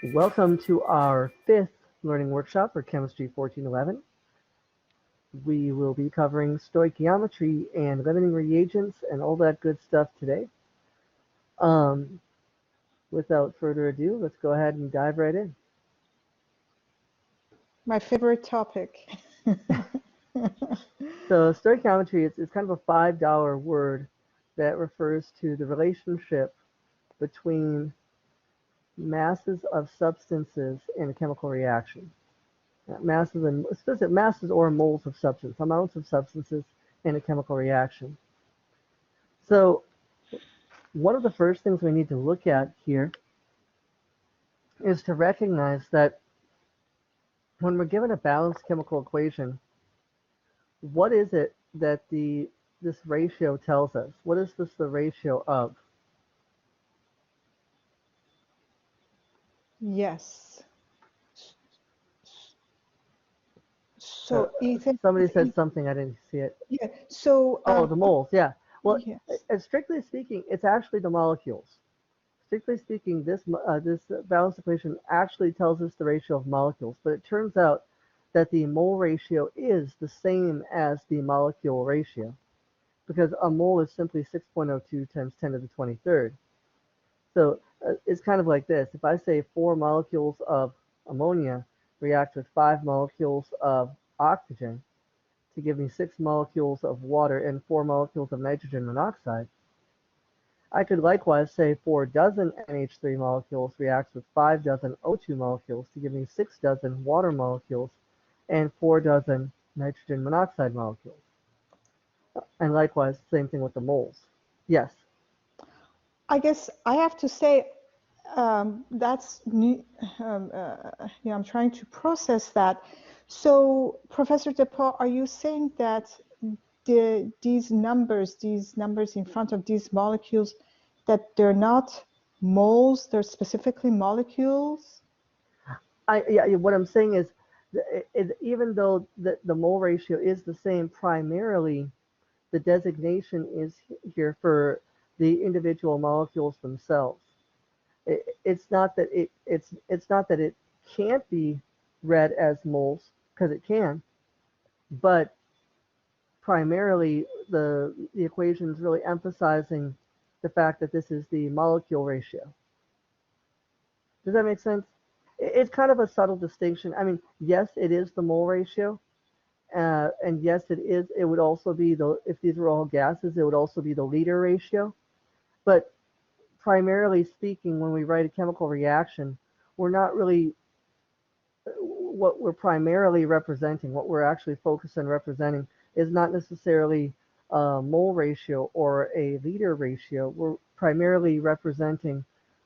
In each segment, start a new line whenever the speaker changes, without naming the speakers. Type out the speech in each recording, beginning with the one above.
Welcome to our fifth learning workshop for Chemistry 1411. We will be covering stoichiometry and limiting reagents and all that good stuff today. Without further ado, let's go ahead and dive right in.
My favorite topic.
So stoichiometry is kind of a $5 word that refers to the relationship between masses of substances in a chemical reaction. Masses or moles of substance, amounts of substances in a chemical reaction. So one of the first things we need to look at here is to recognize that when we're given a balanced chemical equation, what is it that this ratio tells us? What is this the ratio of?
Yes. So Ethan,
somebody said something, I didn't see it.
yeah. So
the moles, yeah. Well,
yes.
Strictly speaking, it's actually the molecules. Strictly speaking, this balanced equation actually tells us the ratio of molecules, but it turns out that the mole ratio is the same as the molecule ratio, because a mole is simply 6.02 times 10 to the 23rd. So it's kind of like this. If I say 4 molecules of ammonia react with 5 molecules of oxygen to give me 6 molecules of water and 4 molecules of nitrogen monoxide, I could likewise say 4 dozen NH3 molecules reacts with 5 dozen O2 molecules to give me 6 dozen water molecules and 4 dozen nitrogen monoxide molecules. And likewise, same thing with the moles. Yes?
I guess I have to say that's new. Yeah, I'm trying to process that. So, Professor DePaul, are you saying that these numbers in front of these molecules, that they're not moles, they're specifically molecules?
Yeah, what I'm saying is, even though the mole ratio is the same, primarily the designation is here for the individual molecules themselves. It's not that it's not that it can't be read as moles, because it can, but primarily the equation is really emphasizing the fact that this is the molecule ratio. Does that make sense? It's kind of a subtle distinction. I mean, yes, it is the mole ratio, and yes, it would also be if these were all gases, it would also be the liter ratio. But primarily speaking, when we write a chemical reaction, we're not really what we're primarily representing. What we're actually focused on representing is not necessarily a mole ratio or a liter ratio. We're primarily representing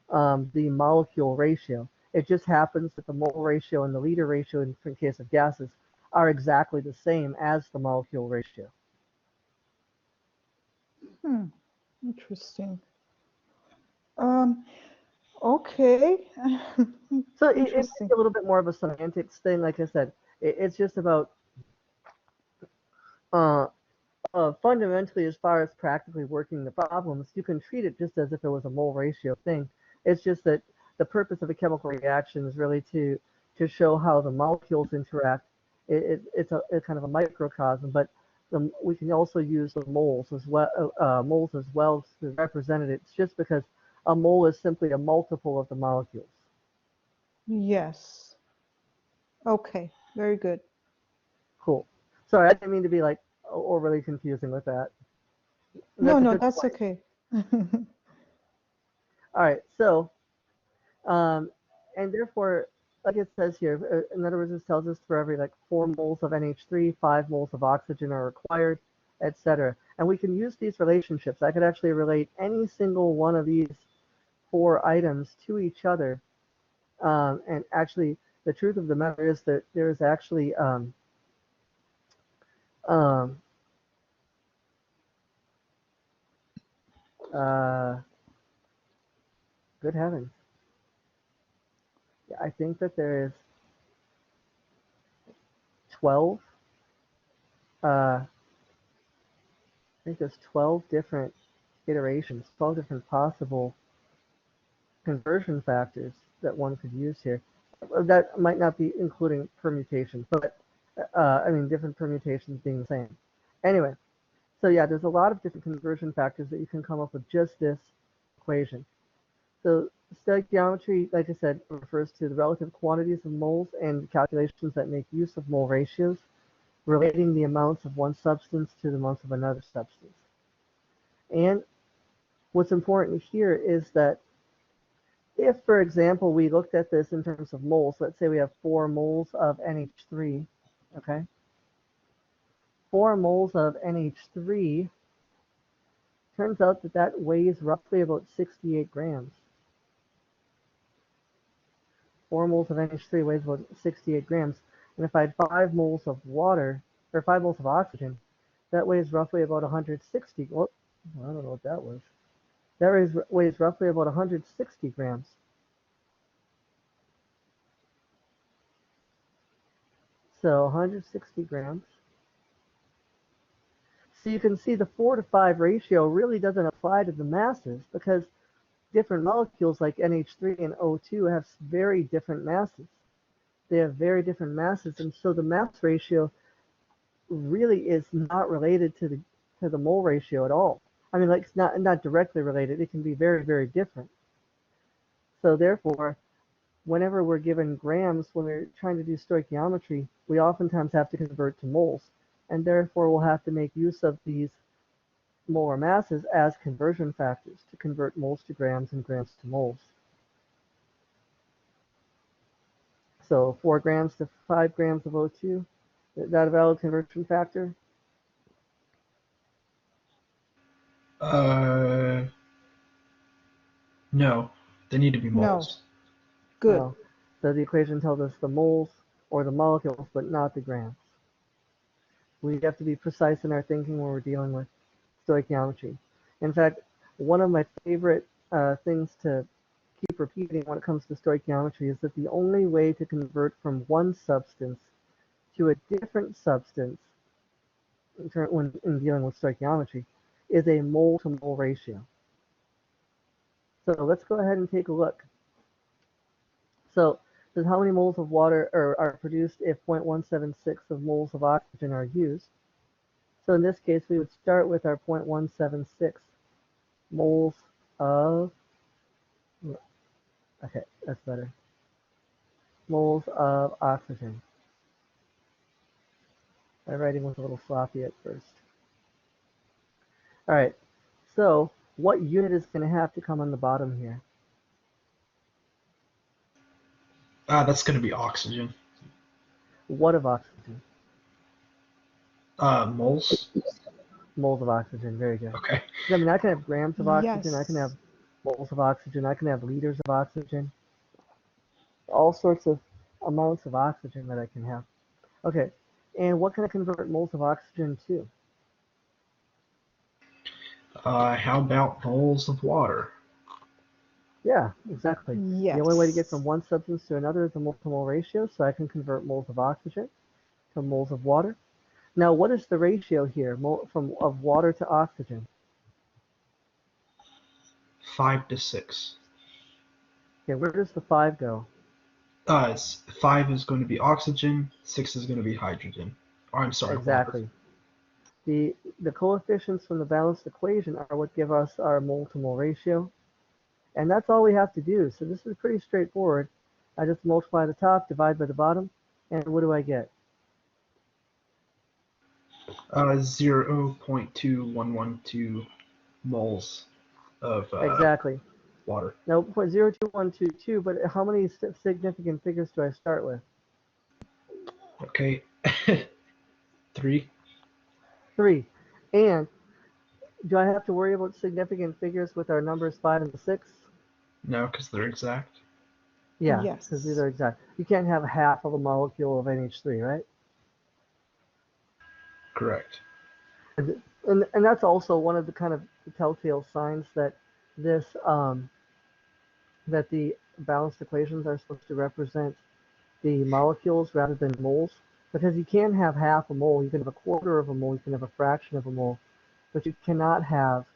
the molecule ratio. It just happens that the mole ratio and the liter ratio in case of gases are exactly the same as the molecule ratio.
Interesting. Okay.
So it's a little bit more of a semantics thing. Like I said, it's just about fundamentally, as far as practically working the problems, you can treat it just as if it was a mole ratio thing. It's just that the purpose of a chemical reaction is really to show how the molecules interact. It's kind of a microcosm, but we can also use the moles as well to represent it. It's just because a mole is simply a multiple of the molecules.
Yes. Okay, very good.
Cool. Sorry, I didn't mean to be like overly confusing with that.
No, that's okay.
All right, so, and therefore, like it says here, in other words, this tells us for every 4 moles of NH3, 5 moles of oxygen are required, etc. And we can use these relationships. I could actually relate any single one of these 4 items to each other. And actually, the truth of the matter is that there is actually good heavens. Yeah, I think that there is 12. I think there's 12 different iterations, 12 different possible conversion factors that one could use here. That might not be including permutations, but I mean different permutations being the same. Anyway, so yeah, there's a lot of different conversion factors that you can come up with just this equation. So stoichiometry, like I said, refers to the relative quantities of moles and calculations that make use of mole ratios, relating the amounts of one substance to the amounts of another substance. And what's important here is that if, for example, we looked at this in terms of moles, let's say we have 4 moles of NH3, okay? 4 moles of NH3, turns out that that weighs roughly about 68 grams. 4 moles of NH3 weighs about 68 grams. And if I had 5 moles of water, or 5 moles of oxygen, that weighs roughly about 160. Well, I don't know what that was. That weighs roughly about 160 grams. So 160 grams. So you can see the 4 to 5 ratio really doesn't apply to the masses because different molecules like NH3 and O2 have very different masses. They have very different masses, and so the mass ratio really is not related to the mole ratio at all. I mean, like it's not directly related. It can be very, very different. So therefore, whenever we're given grams, when we're trying to do stoichiometry, we oftentimes have to convert to moles, and therefore we'll have to make use of these molar masses as conversion factors to convert moles to grams and grams to moles. So 4 grams to 5 grams of O2, is that a valid conversion factor?
No, they need to be
No.
moles.
Good.
Oh, so the equation tells us the moles or the molecules, but not the grams. We have to be precise in our thinking when we're dealing with stoichiometry. In fact, one of my favorite things to keep repeating when it comes to stoichiometry is that the only way to convert from one substance to a different substance when dealing with stoichiometry is a mole to mole ratio. So let's go ahead and take a look. So this is how many moles of water are produced if 0.176 of moles of oxygen are used. So in this case, we would start with our 0.176 moles of, okay, that's better, moles of oxygen. My writing was a little sloppy at first. All right, so what unit is going to have to come on the bottom here?
That's going to be oxygen.
What of oxygen?
Moles.
Moles of oxygen, very good.
Okay.
I mean, I can have grams of oxygen, I can have
Yes.
moles of oxygen, I can have liters of oxygen, all sorts of amounts of oxygen that I can have. Okay, and what can I convert moles of oxygen to?
How about moles of water?
Yeah, exactly. The only way to get
Yes.
from one substance to another is the mole-to-mole ratio, so I can convert moles of oxygen to moles of water. Now, what is the ratio here of water to oxygen?
5 to 6.
Okay, where does the 5 go?
5 is going to be oxygen, 6 is going to be hydrogen. Or I'm sorry, water.
Exactly. The coefficients from the balanced equation are what give us our mole-to-mole ratio. And that's all we have to do. So this is pretty straightforward. I just multiply the top, divide by the bottom, and what do I get?
0.2112 moles of
Exactly.
water.
Now, 0.02122, but how many significant figures do I start with?
Okay. 3.
3. And do I have to worry about significant figures with our numbers 5 and 6?
No, because they're exact.
Yeah, because these
Yes.
are exact. You can't have half of a molecule of NH3, right?
Correct.
And that's also one of the kind of telltale signs that this that the balanced equations are supposed to represent the molecules rather than moles, because you can have half a mole, you can have a quarter of a mole, you can have a fraction of a mole, but you cannot have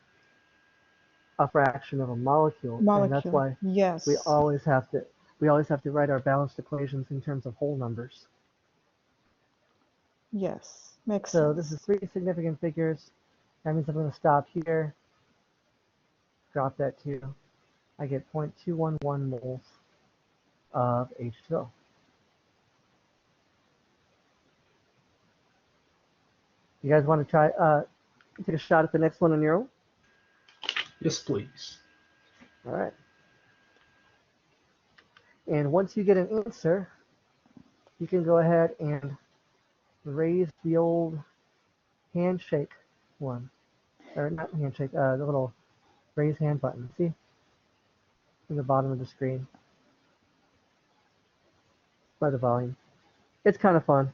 a fraction of a molecule, and that's
Molecule.
why we
Yes.
always have to we always have to write our balanced equations in terms of whole numbers.
Yes, makes
So
sense.
this is 3 significant figures. That means I'm going to stop here, drop that 2. I get 0.211 moles of H2O. You guys want to try take a shot at the next one on your own?
Yes, please.
All right. And once you get an answer, you can go ahead and raise the old handshake one. Or not handshake, the little raise hand button. See? In the bottom of the screen. By the volume. It's kind of fun.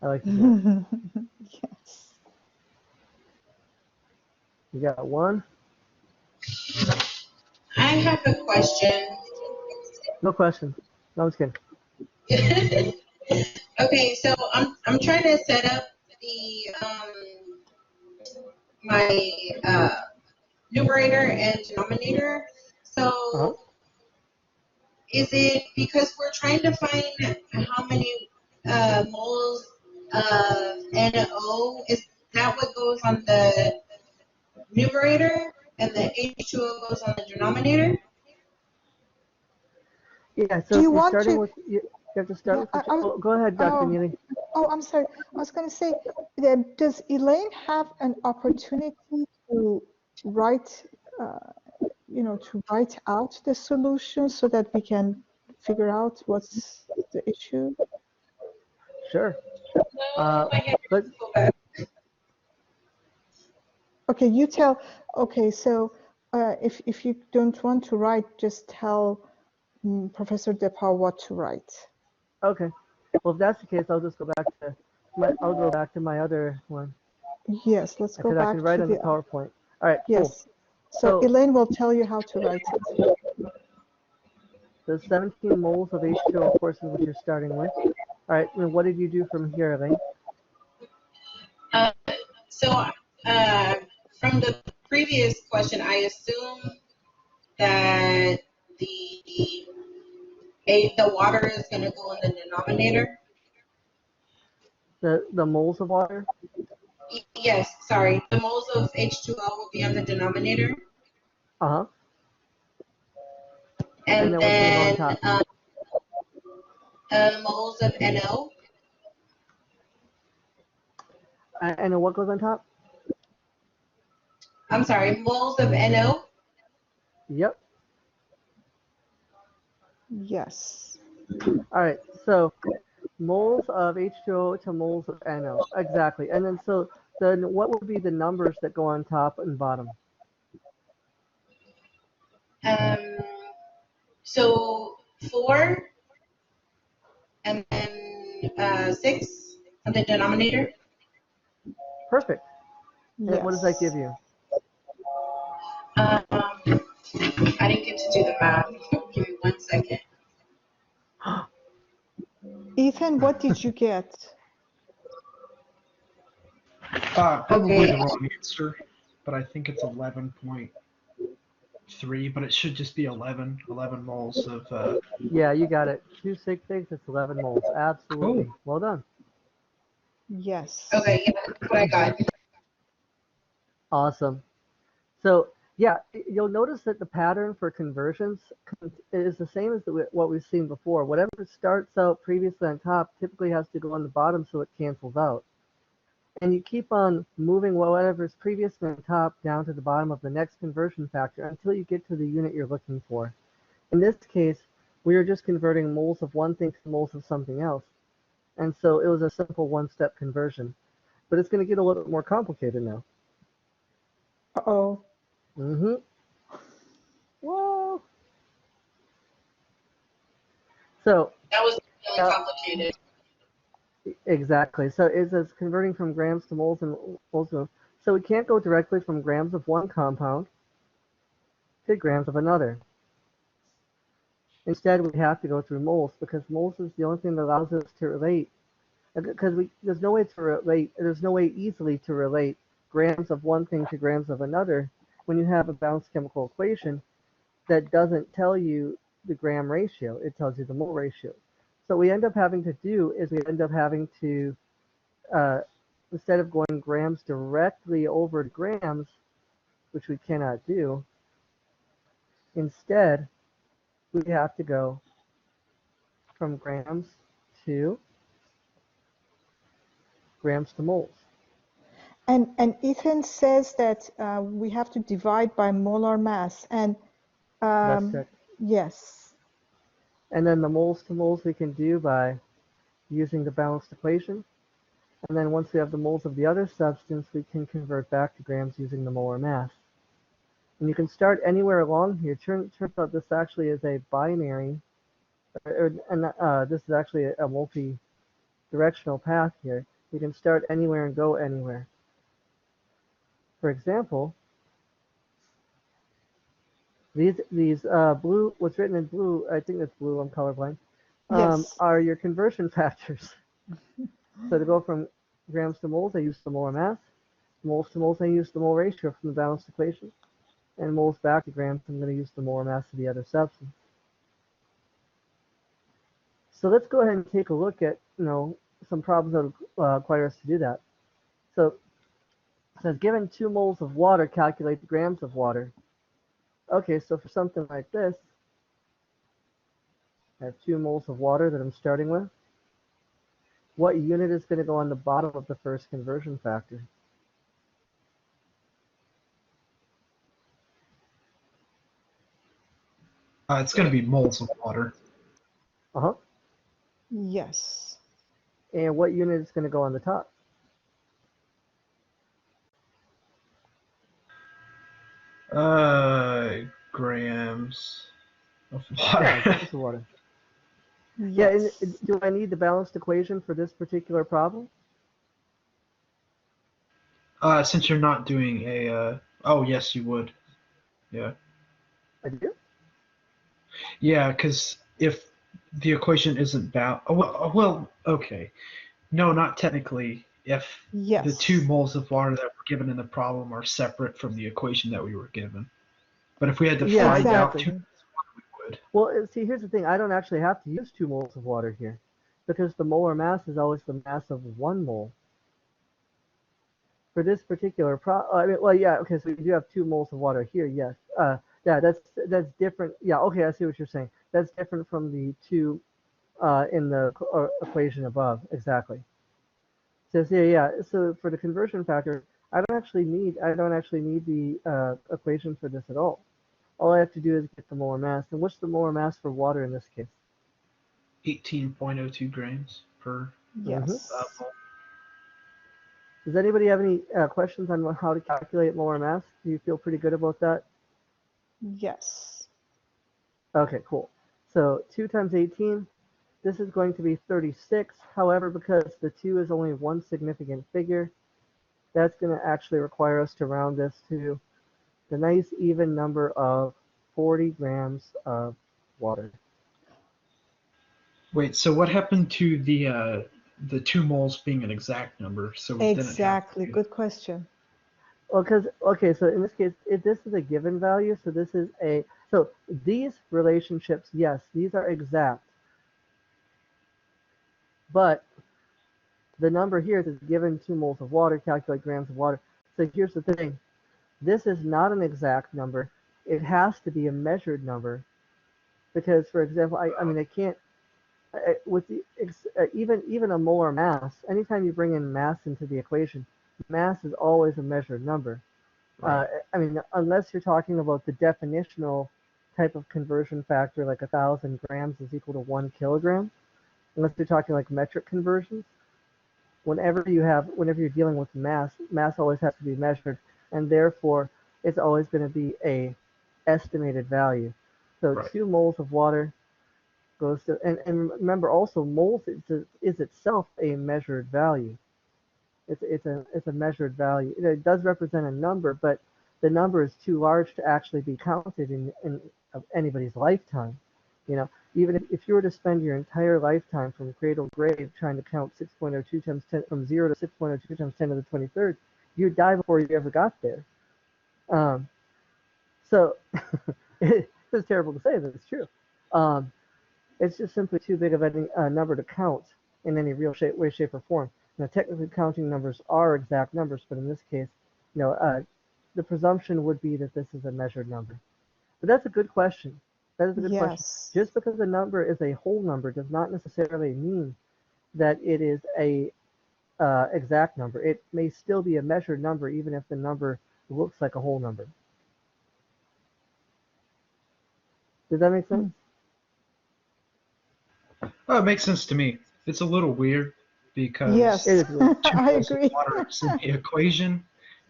I like to do it.
Yes.
You got one?
I have a question.
No question. No, I'm just kidding.
Okay, so I'm trying to set up the my numerator and denominator.
Uh-huh.
So is it because we're trying to find how many moles of NO? Is that what goes on the numerator and the H2O goes on the denominator?
Yeah,
Do
so
you
you're
want
starting
to?
with, you have to start
Yeah,
with the, oh, go ahead, Dr. Neely.
I'm sorry. I was going to say, that does Elaine have an opportunity to write, to write out the solution so that we can figure out what's the issue?
Sure. But
Okay, you tell. Okay, so if you don't want to write, just tell Professor DePaul what to write.
okay. Well, if that's the case, I'll just go back to my other one.
Yes, let's go
Because I
back
can write
to
on the
the.
PowerPoint. All right, cool.
Yes. So
So
Elaine will tell you how to write it.
the 17 moles of H2O, of course, is what you're starting with. All right, and what did you do from here, Elaine?
So from the previous question, I assume that the water is going to go in the denominator.
The moles of water?
Yes, sorry. The moles of H2O will be on the denominator.
Uh-huh.
And
then what's going to go on
then
top?
moles of NO.
And then what goes on top?
I'm sorry, moles of NO.
Yep.
Yes.
All right, so moles of H2O to moles of NO. Exactly. And then so then what would be the numbers that go on top and bottom?
So 4 and then 6 on the denominator.
Perfect. And
Yes.
what does that give you?
I didn't get to do the math. Give me 1 second.
Ethan, what did you get?
Probably the wrong answer, but I think it's 11.3, but it should just be 11 moles of.
Yeah, you got it. 2 sig figs, it's 11 moles. Absolutely.
Cool.
Well done.
Yes.
Okay, yeah, that's what I got.
Awesome. So yeah, you'll notice that the pattern for conversions is the same as what we've seen before. Whatever starts out previously on top typically has to go on the bottom so it cancels out. And you keep on moving whatever's previously on top down to the bottom of the next conversion factor until you get to the unit you're looking for. In this case, we were just converting moles of one thing to moles of something else. And so it was a simple one-step conversion. But it's going to get a little bit more complicated now.
Uh-oh.
Mm-hmm. Whoa. So
That was really complicated.
Exactly. So it's converting from grams to moles and moles to. So we can't go directly from grams of one compound to grams of another. Instead, we have to go through moles because moles is the only thing that allows us to relate. Because there's no way to relate. There's no way easily to relate grams of one thing to grams of another when you have a balanced chemical equation that doesn't tell you the gram ratio. It tells you the mole ratio. So what we end up having to do is we end up having to, instead of going grams directly over to grams, which we cannot do, instead we have to go from grams to moles.
And Ethan says that we have to divide by molar mass. And
That's correct.
yes.
And then the moles to moles we can do by using the balanced equation. And then once we have the moles of the other substance, we can convert back to grams using the molar mass. And you can start anywhere along here. Turns out this actually is a binary, and this is actually a multi-directional path here. You can start anywhere and go anywhere. For example, these blue, what's written in blue, I think it's blue, I'm colorblind,
Yes.
are your conversion factors. So to go from grams to moles, I use the molar mass. Moles to moles, I use the mole ratio from the balanced equation. And moles back to grams, I'm going to use the molar mass of the other substance. So let's go ahead and take a look at, some problems that will require us to do that. So it says, given 2 moles of water, calculate the grams of water. Okay, so for something like this, I have 2 moles of water that I'm starting with. What unit is going to go on the bottom of the first conversion factor?
It's going to be moles of water.
Uh-huh.
Yes.
And what unit is going to go on the top?
Grams of water.
Yeah, grams of water.
Yes.
Yeah, and do I need the balanced equation for this particular problem?
Since you're not doing a, oh yes, you would. Yeah.
I do?
Yeah, because if the equation isn't well, okay. No, not technically. If
Yes.
the 2 moles of water that were given in the problem are separate from the equation that we were given. But if we had to find out
Exactly.
2 moles of water, we would.
Well, see, here's the thing. I don't actually have to use 2 moles of water here because the molar mass is always the mass of 1 mole. For this particular yeah, okay, so we do have 2 moles of water here, yes. Yeah, that's different. Yeah, okay, I see what you're saying. That's different from the 2 in the equation above, exactly. So yeah, so for the conversion factor, I don't actually need the equation for this at all. All I have to do is get the molar mass. And what's the molar mass for water in this case?
18.02 grams per
Yes.
mole.
Does anybody have any questions on how to calculate molar mass? Do you feel pretty good about that?
Yes.
Okay, cool. So 2 times 18, this is going to be 36. However, because the 2 is only one significant figure, that's going to actually require us to round this to the nice even number of 40 grams of water.
Wait, so what happened to the 2 moles being an exact number? So we
Exactly.
didn't have to.
Good question.
Well, okay, so in this case, if this is a given value, so this is so these relationships, yes, these are exact. But the number here is given 2 moles of water, calculate grams of water. So here's the thing. This is not an exact number. It has to be a measured number. Because, for example, I mean, I can't, with the even a molar mass, anytime you bring in mass into the equation, mass is always a measured number.
Right.
I mean, unless you're talking about the definitional type of conversion factor, like 1,000 grams is equal to 1 kilogram, unless you're talking like metric conversions, whenever you're dealing with mass always has to be measured, and therefore it's always going to be a estimated value. So
Right.
2 moles of water goes to, and remember also moles is itself a measured value. It's a measured value. It does represent a number, but the number is too large to actually be counted in anybody's lifetime. Even if you were to spend your entire lifetime from cradle to grave trying to count 6.02 times 10 from 0 to 6.02 times 10 to the 23rd, you'd die before you ever got there. So it's terrible to say, but it's true. It's just simply too big of a number to count in any real way, shape, or form. Now, technically, counting numbers are exact numbers, but in this case, the presumption would be that this is a measured number. But that's a good question. That is a good question.
Yes.
Just because a number is a whole number does not necessarily mean that it is a exact number. It may still be a measured number, even if the number looks like a whole number. Does that make sense?
Oh, it makes sense to me. It's a little weird because
Yes,
It is weird.
two
I
moles of
agree.
water is in the equation,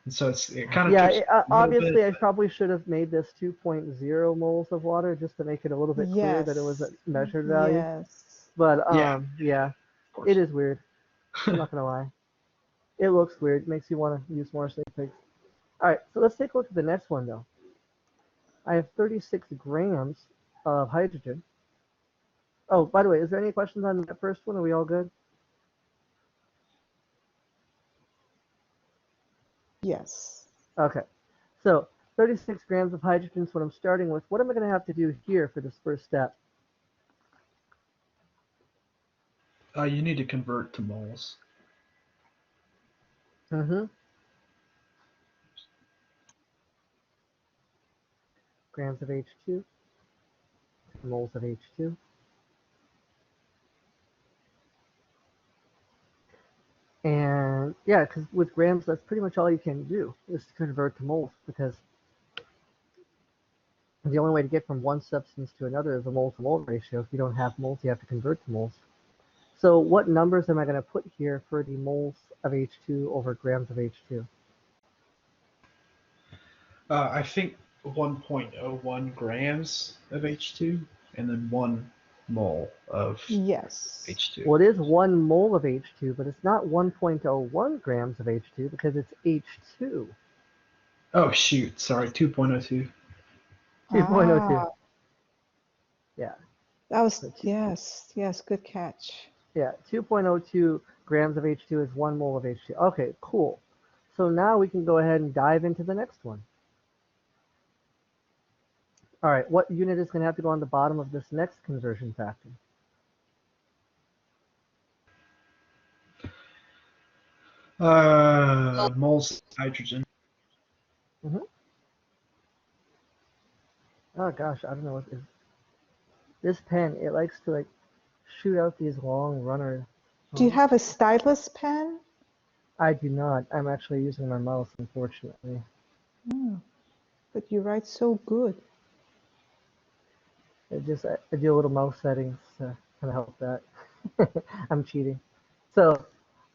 and so it kind of
Yeah,
trips me a little
obviously,
bit.
I probably should have made this 2.0 moles of water just to make it a little bit clear that it was a
Yes.
measured value.
Yes.
But
Yeah,
yeah,
of course.
it is weird. I'm not gonna lie. It looks weird. Makes you want to use more snake pigs. All right, so let's take a look at the next one though. I have 36 grams of hydrogen. Oh, by the way, is there any questions on that first one? Are we all good?
Yes.
Okay. So 36 grams of hydrogen is what I'm starting with. What am I going to have to do here for this first step?
You need to convert to moles.
Mm-hmm. Grams of H2, moles of H2. And yeah, because with grams, that's pretty much all you can do is to convert to moles, because the only way to get from one substance to another is a mole to mole ratio. If you don't have moles, you have to convert to moles. So what numbers am I going to put here for the moles of H2 over grams of H2?
I think 1.01 grams of H2 and then 1 mole of
Yes.
H2.
Well, it is 1 mole of H2, but it's not 1.01 grams of H2 because it's H2.
Oh, shoot. Sorry, 2.02.
2.02.
Ah,
Yeah.
that was,
So
yes, good catch.
yeah, 2.02 grams of H2 is 1 mole of H2. Okay, cool. So now we can go ahead and dive into the next one. All right, what unit is going to have to go on the bottom of this next conversion factor?
Moles of hydrogen.
Mm-hmm. Oh gosh, I don't know what is. This pen, it likes to like shoot out these long runners.
Do you have a stylus pen?
I do not. I'm actually using my mouse, unfortunately.
Oh, but you write so good.
I do a little mouse settings to kind of help that. I'm cheating. So,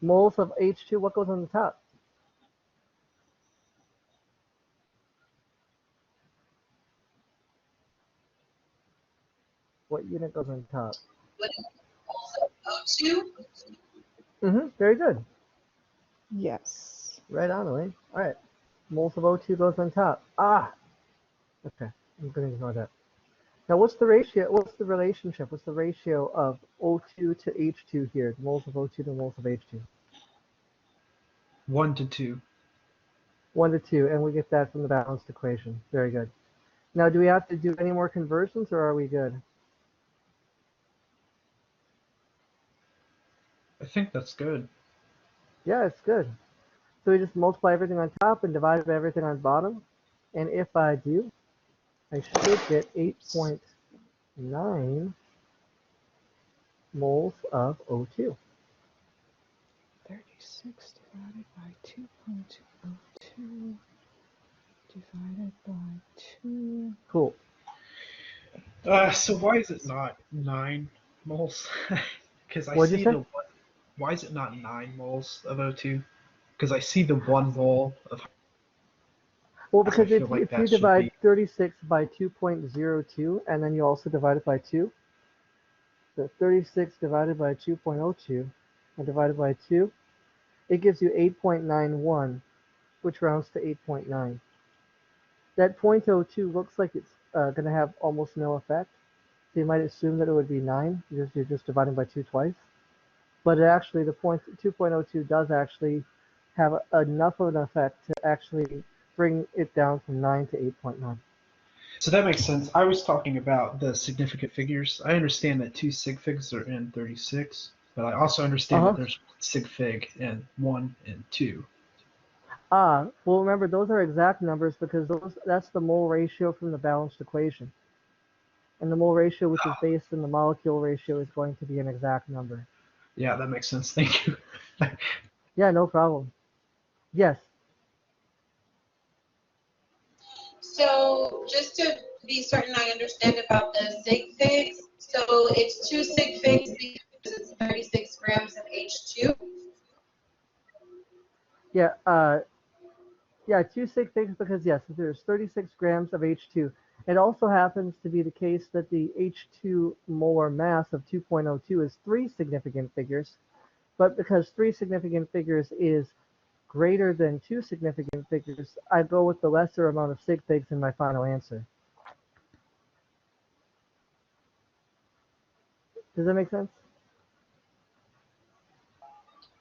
moles of H2, what goes on the top? What unit goes on top?
What is also O2?
Mm-hmm. Very good.
Yes.
Right on, Elaine. All right. Moles of O2 goes on top. Ah. Okay. I'm going to ignore that. Now, what's the ratio? What's the relationship? What's the ratio of O2 to H2 here? The moles of O2 to moles of H2.
1 to 2.
1 to 2, and we get that from the balanced equation. Very good. Now, do we have to do any more conversions, or are we good?
I think that's good.
Yeah, it's good. So we just multiply everything on top and divide by everything on bottom. And if I do, I should get 8.9 moles of O2.
36 divided by 2.02 divided by 2.
Cool.
So why is it not 9 moles? Because I
What'd you
see
say?
the one. Why is it not 9 moles of O2? Because I see the 1 mole of.
Well,
I
because
feel like
if you
that should
divide
be.
36 by 2.02, and then you also divide it by 2, so 36 divided by 2.02 and divided by 2, it gives you 8.91, which rounds to 8.9. That 0.02 looks like it's going to have almost no effect. So you might assume that it would be 9, because you're just dividing by 2 twice. But actually, the 2.02 does actually have enough of an effect to actually bring it down from 9 to 8.9.
So that makes sense. I was talking about the significant figures. I understand that 2 sig figs are in 36, but I also understand that
Uh-huh.
there's sig fig in 1 and 2.
Well, remember, those are exact numbers because that's the mole ratio from the balanced equation. And the mole ratio, which is based on the molecule ratio, is going to be an exact number.
Yeah, that makes sense. Thank you.
Yeah, no problem. Yes.
So just to be certain I understand about the sig figs, so it's 2 sig figs because it's 36 grams of H2.
Yeah, yeah, 2 sig figs because yes, there's 36 grams of H2. It also happens to be the case that the H2 molar mass of 2.02 is 3 significant figures, but because 3 significant figures is greater than 2 significant figures, I go with the lesser amount of sig figs in my final answer. Does that make sense?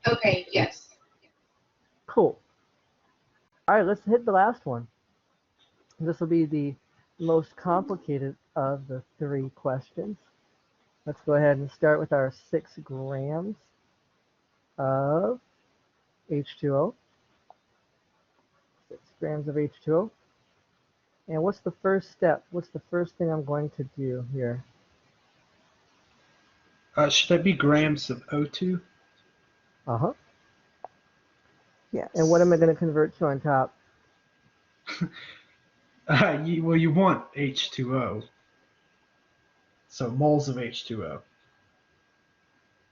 Okay, yes.
Cool. All right, let's hit the last one. This will be the most complicated of the 3 questions. Let's go ahead and start with our 6 grams of H2O. 6 grams of H2O. And what's the first step? What's the first thing I'm going to do here?
Should that be grams of O2?
Uh-huh.
Yes.
And what am I going to convert to on top?
Well, you want H2O. So moles of H2O.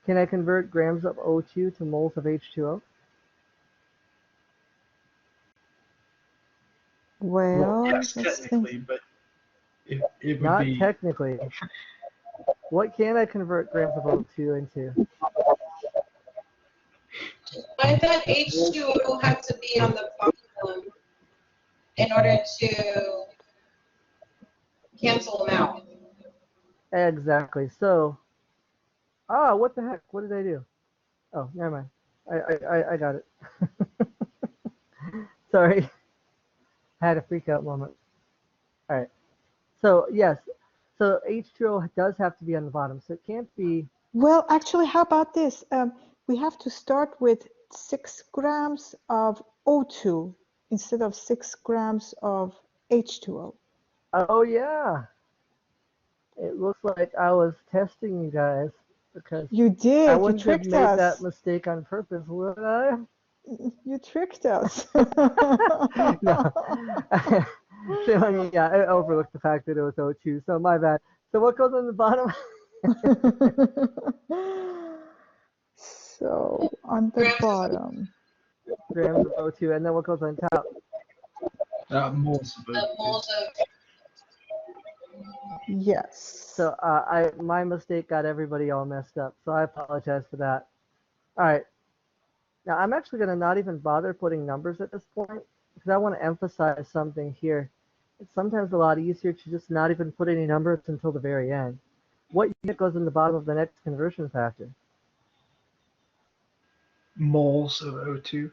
Can I convert grams of O2 to moles of H2O?
Well,
Well,
yes,
let's
technically,
think.
but it would
Not
be.
technically. What can I convert grams of O2 into?
I thought H2O had to be on the bottom in order to cancel them out.
Exactly. So, what the heck? What did I do? Oh, never mind. I got it. Sorry. I had a freak out moment. All right. So, yes. So H2O does have to be on the bottom. So it can't be.
Well, actually, how about this? We have to start with 6 grams of O2 instead of 6 grams of H2O.
Oh, yeah. It looks like I was testing you guys because
You
I
did. You
wouldn't have
tricked
made that
us.
mistake on purpose, would I?
You tricked us.
No. So, I mean, yeah, I overlooked the fact that it was O2, so my bad. So what goes on the bottom?
So on the
Grams of
bottom.
Grams of O2, and then what goes on top?
Moles of O2.
moles of.
Yes.
So my mistake got everybody all messed up, so I apologize for that. All right. Now I'm actually going to not even bother putting numbers at this point because I want to emphasize something here. It's sometimes a lot easier to just not even put any numbers until the very end. What unit goes in the bottom of the next conversion factor?
Moles of O2.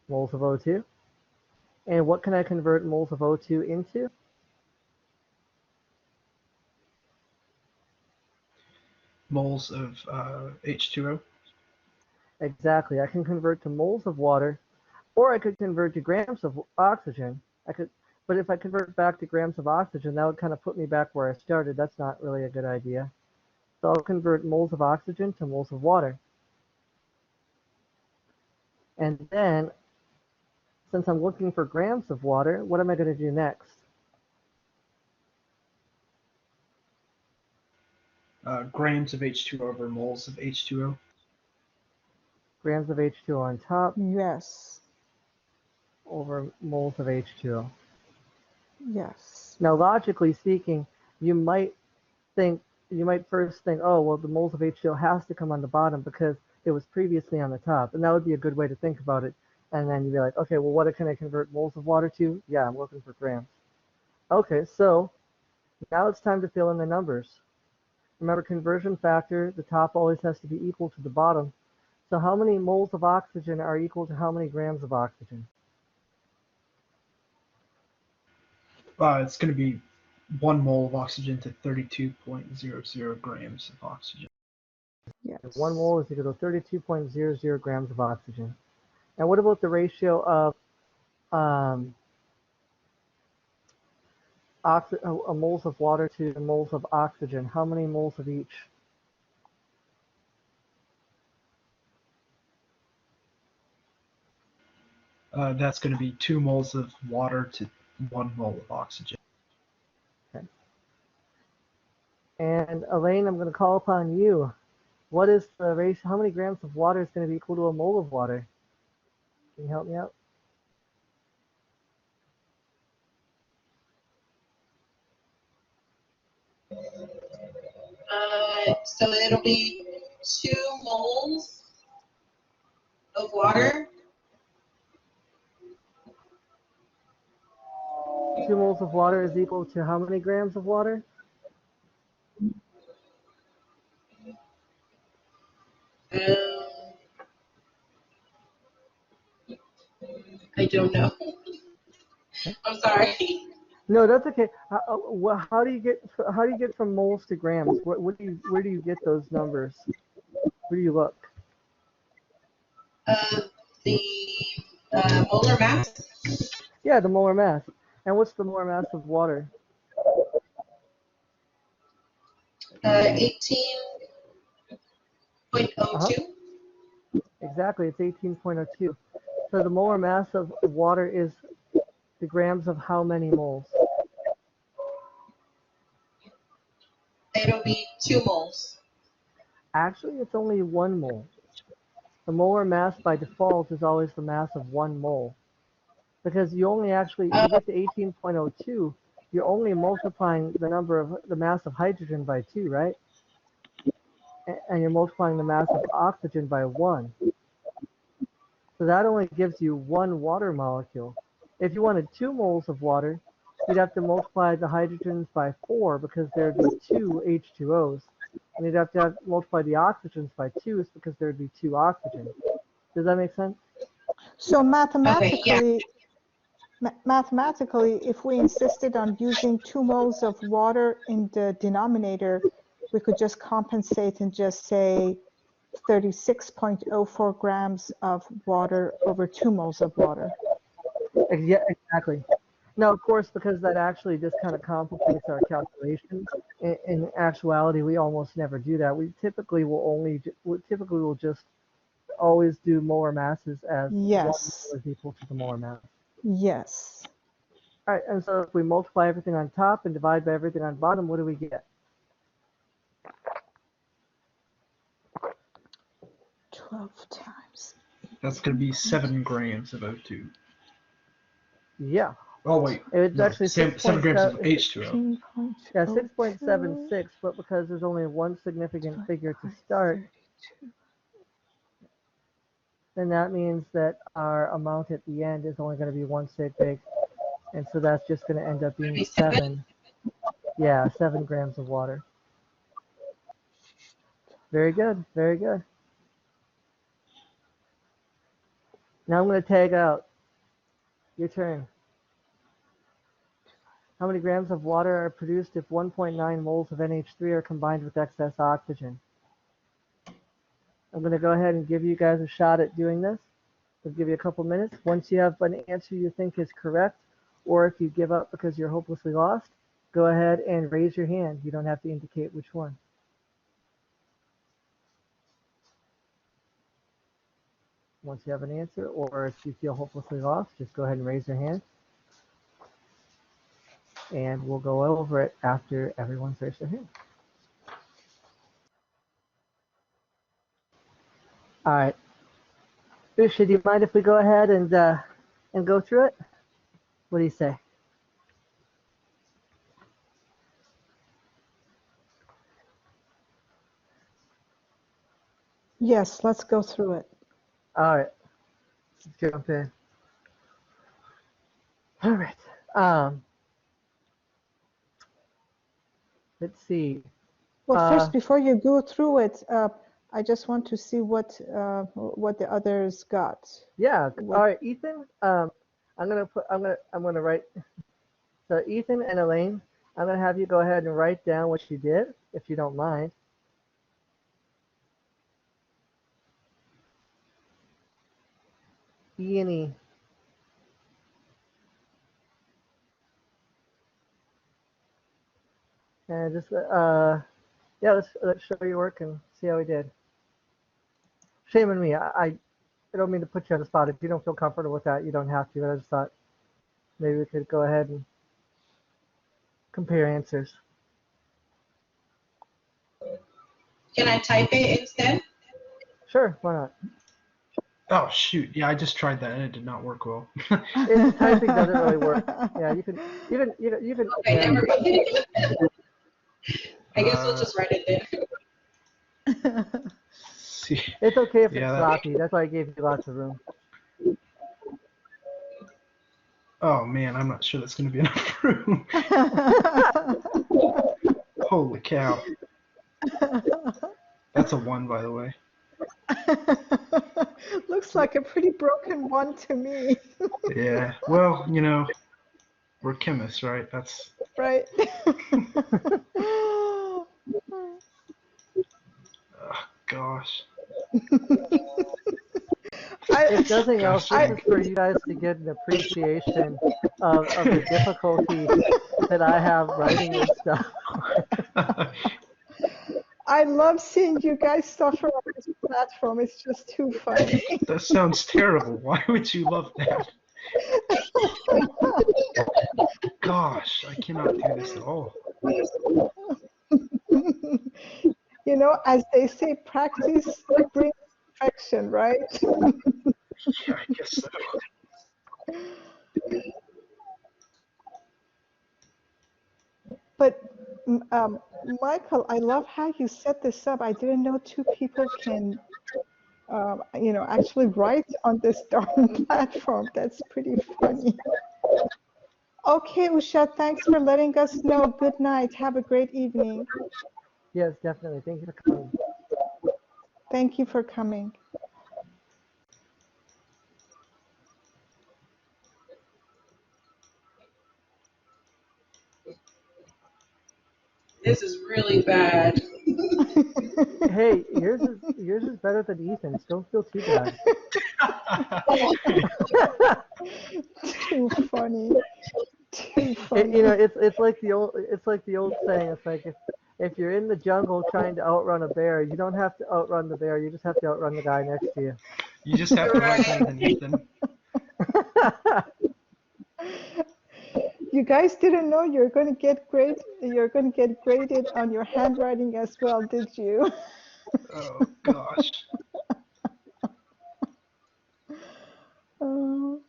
Moles of O2. And what can I convert moles of O2 into?
Moles of H2O.
Exactly. I can convert to moles of water, or I could convert to grams of oxygen. But if I convert back to grams of oxygen, that would kind of put me back where I started. That's not really a good idea. So I'll convert moles of oxygen to moles of water. And then, since I'm looking for grams of water, what am I going to do next?
Grams of H2O over moles of H2O.
Grams of H2O on top
Yes.
over moles of H2O.
Yes.
Now, logically speaking, you might first think, oh, well, the moles of H2O has to come on the bottom because it was previously on the top. And that would be a good way to think about it. And then you'd be like, okay, well, what can I convert moles of water to? Yeah, I'm looking for grams. Okay, so now it's time to fill in the numbers. Remember, conversion factor, the top always has to be equal to the bottom. So how many moles of oxygen are equal to how many grams of oxygen?
It's going to be 1 mole of oxygen to 32.00 grams of oxygen.
Yes.
1 mole is equal to 32.00 grams of oxygen. And what about the ratio of moles of water to moles of oxygen? How many moles of each?
That's going to be 2 moles of water to 1 mole of oxygen.
Okay. And Elaine, I'm going to call upon you. What is the ratio? How many grams of water is going to be equal to a mole of water? Can you help me out?
So it'll be 2 moles of water.
2 moles of water is equal to how many grams of water?
I don't know. I'm sorry.
No, that's okay. How do you get from moles to grams? Where do you get those numbers? Where do you look?
The molar mass.
Yeah, the molar mass. And what's the molar mass of water?
18.02.
Exactly, it's 18.02. So the molar mass of water is the grams of how many moles?
It'll be 2 moles.
Actually, it's only 1 mole. The molar mass by default is always the mass of 1 mole. Because you only actually, to get to 18.02, you're only multiplying the mass of hydrogen by 2, right? And you're multiplying the mass of oxygen by 1. So that only gives you 1 water molecule. If you wanted 2 moles of water, you'd have to multiply the hydrogens by 4 because there'd be 2 H2Os. And you'd have to multiply the oxygens by 2 because there'd be 2 oxygens. Does that make sense?
So
Okay,
mathematically, if we insisted on using 2 moles of water in the denominator, we could just compensate and just say 36.04 grams of water over 2 moles of water.
Yeah, exactly. Now, of course, because that actually just kind of complicates our calculations. In actuality, we almost never do that. We typically will just always do molar masses as 1
Yes.
mole is equal to the molar mass.
Yes.
All right, and so if we multiply everything on top and divide by everything on bottom, what do we get?
12 times.
That's going to be 7 grams of O2.
Yeah.
Oh, wait.
It's
No,
actually
7 grams of H2O.
Yeah, 6.76, but because there's only one significant figure to start, then that means that our amount at the end is only going to be 1 sig big. And so that's just going to end up being 7. Yeah, 7 grams of water. Very good, very good. Now I'm going to tag out. Your turn. How many grams of water are produced if 1.9 moles of NH3 are combined with excess oxygen? I'm going to go ahead and give you guys a shot at doing this. I'll give you a couple minutes. Once you have an answer you think is correct, or if you give up because you're hopelessly lost, go ahead and raise your hand. You don't have to indicate which one. Once you have an answer, or if you feel hopelessly lost, just go ahead and raise your hand. And we'll go over it after everyone's raised their hand. All right. Usha, do you mind if we go ahead and go through it? What do you say?
Yes, let's go through it.
All right. Let's jump in. All right. Let's see.
Well, first, before you go through it, I just want to see what the others got.
Yeah. All right, Ethan. I'm gonna write. So Ethan and Elaine, I'm going to have you go ahead and write down what you did, if you don't mind. E and E. And just, yeah, let's show your work and see how we did. Shame on me. I don't mean to put you on the spot. If you don't feel comfortable with that, you don't have to. But I just thought maybe we could go ahead and compare answers.
Can I type it instead?
Sure, why not?
Oh shoot! Yeah, I just tried that and it did not work well.
Typing doesn't really work. Yeah, you can.
Okay,
yeah.
never mind. I guess we'll just write it there.
See.
It's okay if
Yeah,
it's sloppy. That's why I gave you lots of room.
Oh man, I'm not sure that's going to be enough room. Holy cow! That's a 1, by the way.
Looks like a pretty broken one to me.
Yeah. Well, you know, we're chemists, right? That's
Right.
oh, gosh.
If nothing else,
Gosh,
this is for you guys to get an appreciation of the difficulty that I have writing this stuff.
I love seeing you guys suffer on this platform. It's just too funny.
That sounds terrible. Why would you love that? Gosh, I cannot do this at all.
You know, as they say, practice brings perfection, right?
Yeah, I guess so.
But Michael, I love how you set this up. I didn't know two people can, you know, actually write on this darn platform. That's pretty funny. Okay, Usha, thanks for letting us know. Good night. Have a great evening.
Yes, definitely. Thank you for coming.
Thank you for coming.
This is really bad.
Hey, yours is better than Ethan's. Don't feel too bad.
Too funny. Too funny.
You know, it's like the old saying. It's like if you're in the jungle trying to outrun a bear, you don't have to outrun the bear. You just have to outrun the guy next to you.
You just have to write better than Ethan.
You guys didn't know you're going to get graded on your handwriting as well, did you?
Oh gosh.
Oh.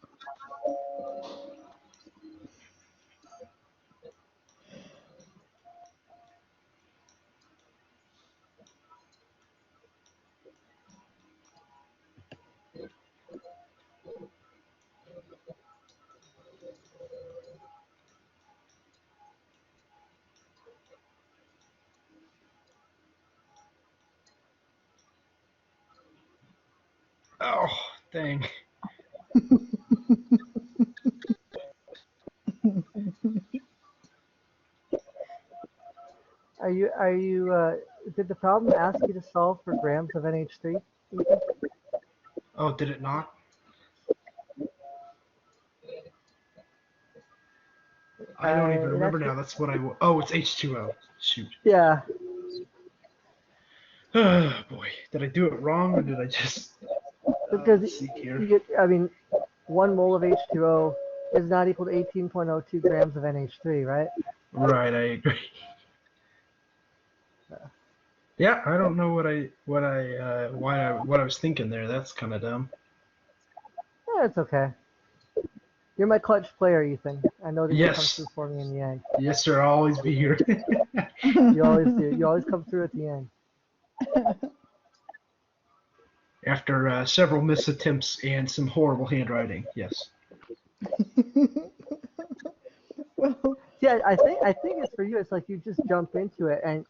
Oh, dang.
Did the problem ask you to solve for grams of NH3, Ethan?
Oh, did it not? I don't even remember now. That's what oh, it's H2O. Shoot.
Yeah.
Oh boy, did I do it wrong or did I just?
Because
Let's see here.
I mean, 1 mole of H2O is not equal to 18.02 grams of NH3, right?
Right, I agree. Yeah, I don't know what I was thinking there. That's kind of dumb.
Yeah, it's okay. You're my clutch player, Ethan. I know that you'll come
Yes.
through for me in the end.
Yes, sir. I'll always be here.
You always do. You always come through at the end.
After several missed attempts and some horrible handwriting. Yes.
Well,
Yeah, I think it's for you. It's like you just jump into it and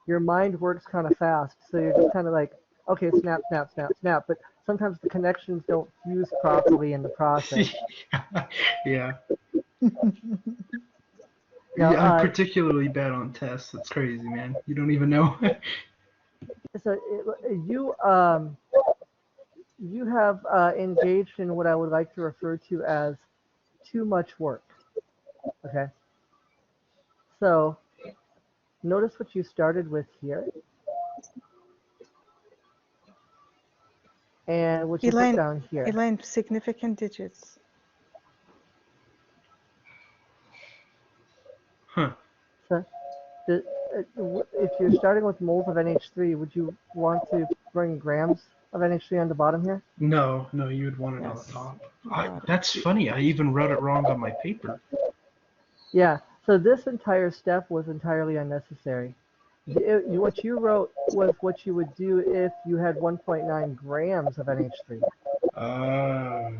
your mind works kind of fast. So you're just kind of like, okay, snap, snap, snap, snap. But sometimes the connections don't fuse properly in the process.
Yeah.
Now,
Yeah, I'm particularly bad on tests. That's crazy, man. You don't even know.
so you have engaged in what I would like to refer to as too much work. Okay. So notice what you started with here and what you put
Elaine,
down here.
Elaine, significant digits.
Huh.
So if you're starting with moles of NH3, would you want to bring grams of NH3 on the bottom here?
No, you would want it on the
Yes.
top.
Got it.
That's funny. I even wrote it wrong on my paper.
Yeah, so this entire step was entirely unnecessary. What you wrote was what you would do if you had 1.9 grams of NH3.
Oh.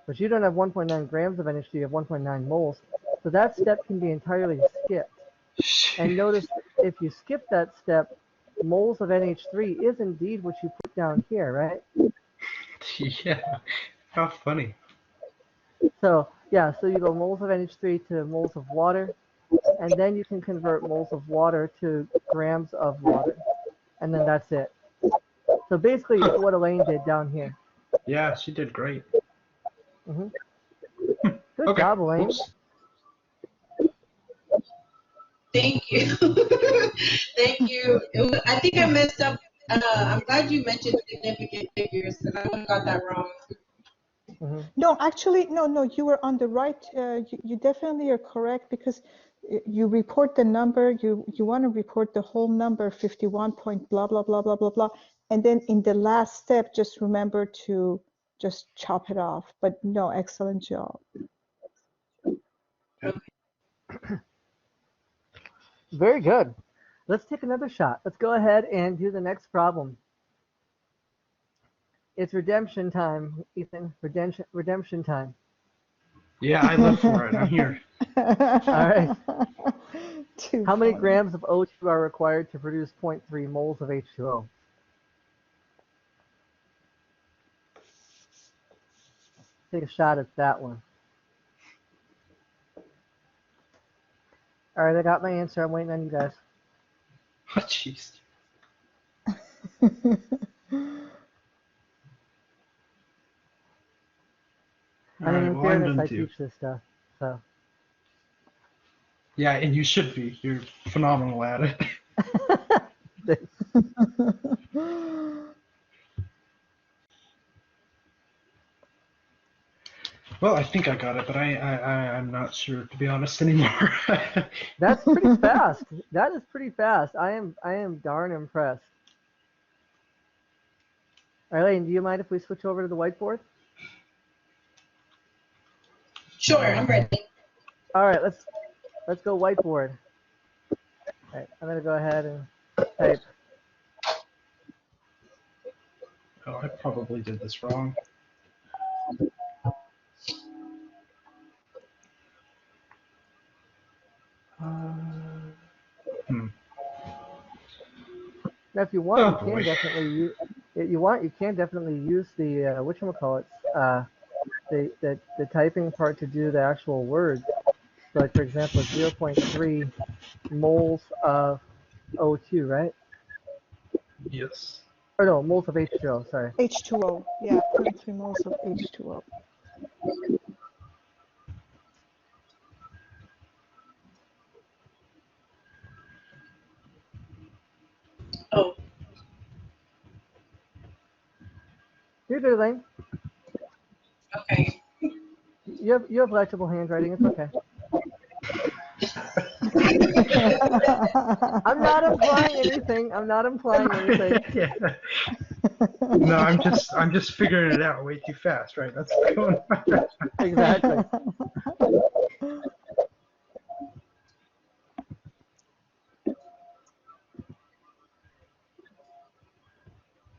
But you don't have 1.9 grams of NH3, you have 1.9 moles. So that step can be entirely skipped. And notice if you skip that step, moles of NH3 is indeed what you put down here, right?
Yeah. How funny.
So yeah, so you go moles of NH3 to moles of water, and then you can convert moles of water to grams of water, and then that's it. So basically, what Elaine did down here.
Yeah, she did great.
Mm-hmm. Good
Okay.
job, Elaine.
Oops.
Thank you. Thank you. I think I messed up. I'm glad you mentioned significant figures because I would have got that wrong.
Mm-hmm.
No, actually, no, you were on the right. You definitely are correct because you report the number, you want to report the whole number, 51 point blah, blah, blah, blah, blah, blah. And then in the last step, just remember to just chop it off. But no, excellent job.
Very good. Let's take another shot. Let's go ahead and do the next problem. It's redemption time, Ethan. Redemption time.
Yeah, I live for it. I'm here.
All right.
Too
How many
funny.
grams of O2 are required to produce 0.3 moles of H2O? Take a shot at that one. All right, I got my answer. I'm waiting on you guys.
Oh, jeez.
I mean, in
Well, I'm
fairness,
done
I
too.
teach this stuff, so.
Yeah, and you should be. You're phenomenal at it. Well, I think I got it, but I'm not sure, to be honest, anymore.
That's pretty fast. That is pretty fast. I am darn impressed. Arlene, do you mind if we switch over to the whiteboard?
Sure, I'm ready.
All right, let's go whiteboard. All right, I'm gonna go ahead and type.
Oh, I probably did this wrong.
Now, if you want,
Oh
you can
boy.
definitely use. You can definitely use the whatchamacallit, the typing part to do the actual words. So, like for example, 0.3 moles of O2, right?
Yes.
Or no, moles of H2O. Sorry.
H2O, yeah, 0.3 moles of H2O.
Oh,
You're good, Elaine.
okay.
You have legible handwriting. It's okay. I'm not implying anything. I'm not implying anything.
Yeah. No, I'm just figuring it out way too fast, right? That's what's going on.
Exactly.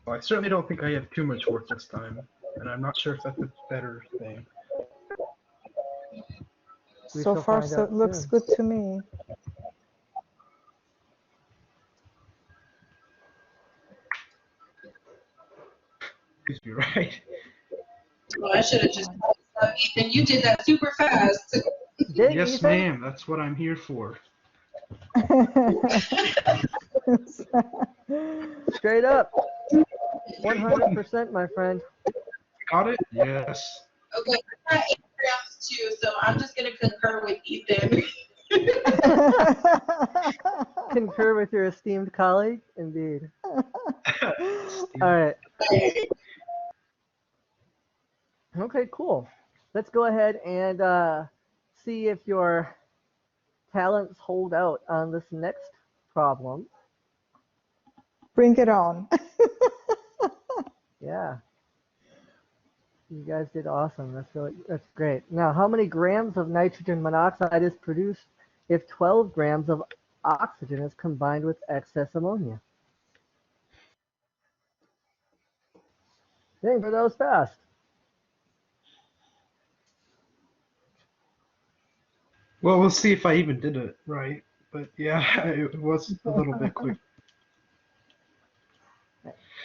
Well, I certainly don't think I have too much work this time, and I'm not sure if that's a better thing.
We
So
shall
far,
find
so
out
it looks
soon.
good to me.
Please be right.
Well, I should have just Ethan, you did that super fast.
Dang,
Yes,
Ethan.
ma'am. That's what I'm here for.
Straight up. 100%, my friend.
Got it? Yes.
Okay, I got 8 grams too, so I'm just gonna concur with Ethan.
Concur with your esteemed colleague? Indeed.
Steve.
All right. Okay, cool. Let's go ahead and see if your talents hold out on this next problem.
Bring it on.
Yeah. You guys did awesome. That's great. Now, how many grams of nitrogen monoxide is produced if 12 grams of oxygen is combined with excess ammonia? Dang, that was fast.
Well, we'll see if I even did it right. But yeah, it was a little bit quick.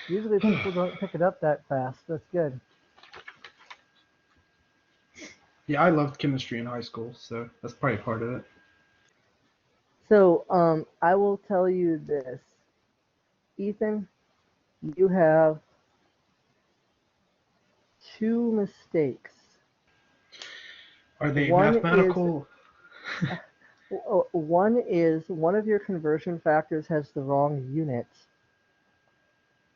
Usually people don't pick it up that fast. That's good.
Yeah, I loved chemistry in high school, so that's probably part of it.
So, I will tell you this. Ethan, you have 2 mistakes.
Are they
One
mathematical?
One is one of your conversion factors has the wrong units,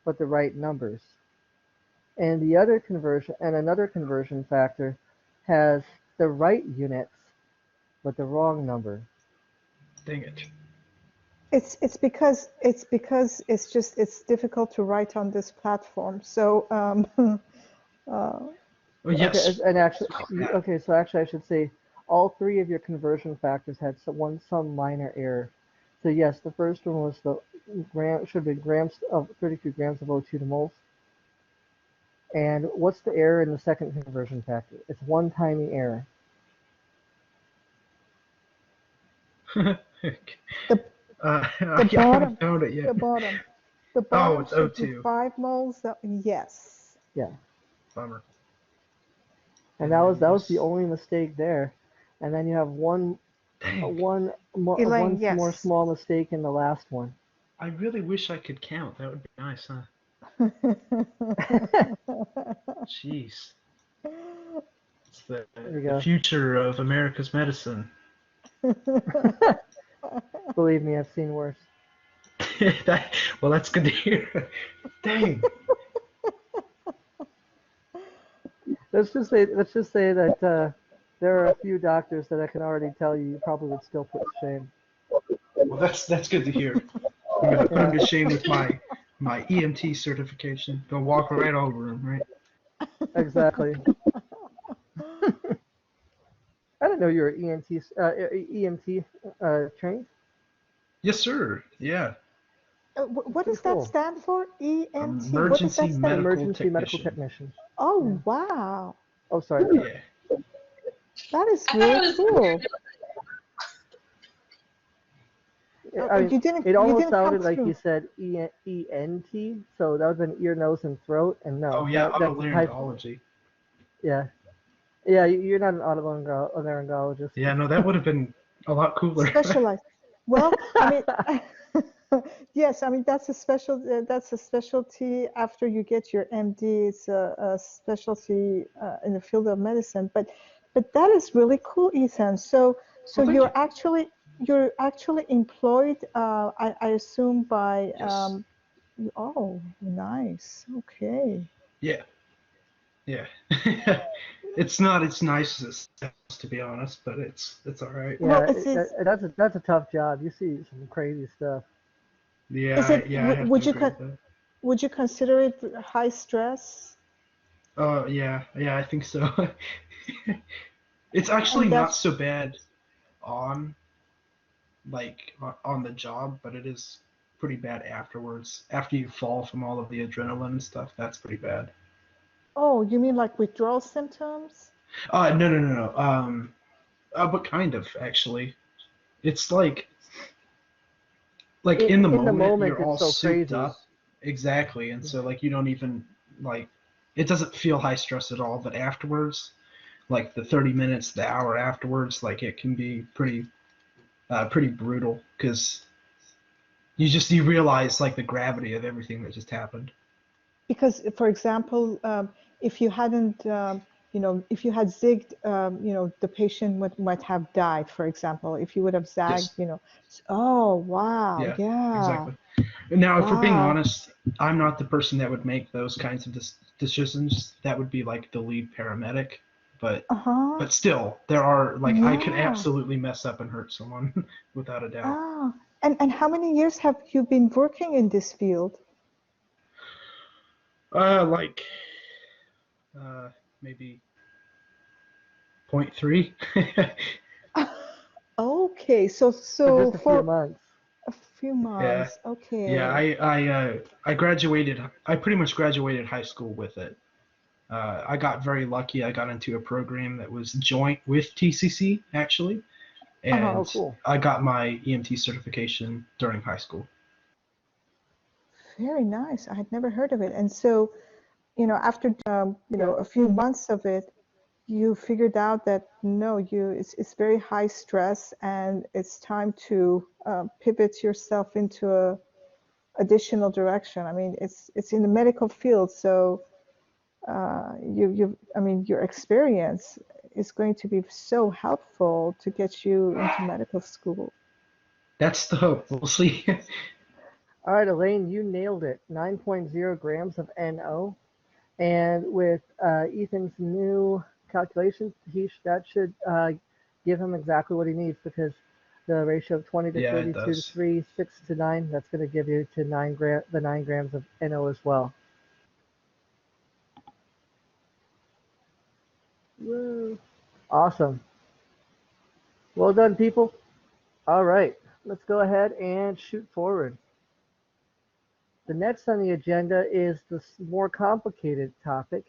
but the right numbers. And another conversion factor has the right units, but the wrong number.
Dang it.
It's because it's difficult to write on this platform. So
Oh, yes.
Okay, and actually, so actually I should say all 3 of your conversion factors had some minor error. So yes, the first one was the should be grams of 32 grams of O2 to moles. And what's the error in the second conversion factor? It's one tiny error.
the
I
bottom,
haven't found it yet.
the bottom
Oh, it's
should be
O2.
5 moles. Yes.
Yeah.
Bummer.
And that was the only mistake there. And then you have one
Elaine,
more
yes.
small mistake in the last one.
I really wish I could count. That would be nice, huh? Jeez. It's the future of America's medicine.
Believe me, I've seen worse.
Well, that's good to hear. Dang.
Let's just say that there are a few doctors that I can already tell you probably would still put to shame.
Well, that's good to hear. I'm gonna put him to shame with my EMT certification. Go walk right over him, right?
Exactly. I didn't know you were EMT trained.
Yes, sir. Yeah.
What does that stand for? EMT?
Emergency medical
technician.
Oh,
yeah.
Wow.
Oh, sorry.
Yeah.
That is really cool.
I mean, it almost sounded like
through.
you said ENT, so that would have been ear, nose, and throat, and no.
Oh yeah,
that's
otolaryngology.
Yeah. Yeah, you're not an otolaryngologist.
Yeah, no, that would have been a lot cooler.
Specialized. Well, I mean, yes, I mean that's a specialty after you get your MD. It's a specialty in the field of medicine. But that is really cool, Ethan. So
Well,
you're actually employed. I assume by.
Yes.
Oh, nice. Okay.
Yeah. Yeah. It's not as nice as it sounds, to be honest, but it's all right.
Yeah,
Well,
that's a tough job. You see some crazy stuff.
Yeah,
is it,
I have
would
to
you
agree with that.
would you consider it high stress?
Oh yeah, I think so. It's actually not so bad on the job, but it is pretty bad afterwards. After you fall from all of the adrenaline and stuff, that's pretty bad.
Oh, you mean like withdrawal symptoms?
No. But kind of actually. It's like in the moment you're all
it's so
souped
crazy.
up. Exactly, and so like you don't even like it doesn't feel high stress at all, but afterwards, like the 30 minutes, the hour afterwards, like it can be pretty brutal because you realize like the gravity of everything that just happened.
Because, for example, if you hadn't, if you had zigged, the patient might have died, for example, if you would have zagged,
Yes.
Oh, wow,
Yeah,
yeah,
exactly. Now, if we're being
wow,
honest, I'm not the person that would make those kinds of decisions. That would be like the lead paramedic, but
uh-huh,
but still, there are like I could
yeah,
absolutely mess up and hurt someone without a doubt.
ah. And how many years have you been working in this field?
Like maybe point 0.3.
Okay,
For
so
just a few
for
months.
a few
Yeah,
months,
yeah.
okay.
I graduated. I pretty much graduated high school with it. I got very lucky. I got into a program that was joint with TCC actually,
Uh-huh.
Oh,
and
cool.
I got my EMT certification during high school.
Very nice. I had never heard of it. And so, after
Yeah.
a few months of it, you figured out that no, it's very high stress, and it's time to pivot yourself into a additional direction. I mean, it's in the medical field, so I mean, your experience is going to be so helpful to get you into medical school.
That's the hope. We'll see.
All right, Elaine, you nailed it. 9.0 grams of NO. And with Ethan's new calculations, that should give him exactly what he needs because the ratio of 20 to
Yeah, it
32 to
does.
3, 6 to 9, that's going to give you to the 9 grams of NO as well. Woo. Awesome. Well done, people. All right, let's go ahead and shoot forward. The next on the agenda is the more complicated topic.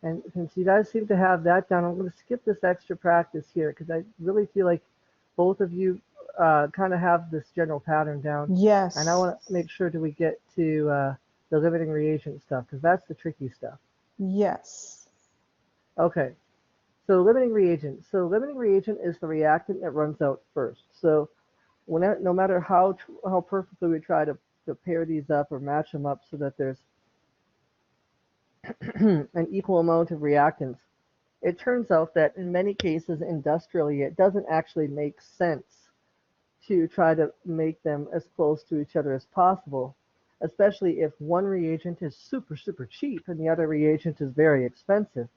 And since you guys seem to have that down, I'm going to skip this extra practice here because I really feel like both of you kind of have this general pattern down. And I
Yes,
want to make sure that we get to the limiting reagent stuff because that's the tricky stuff.
yes.
Okay, so limiting reagent. So limiting reagent is the reactant that runs out first. So no matter how perfectly we try to pair these up or match them up so that there's an equal amount of reactants, it turns out that in many cases industrially it doesn't actually make sense to try to make them as close to each other as possible, especially if one reagent is super cheap and the other reagent is very expensive.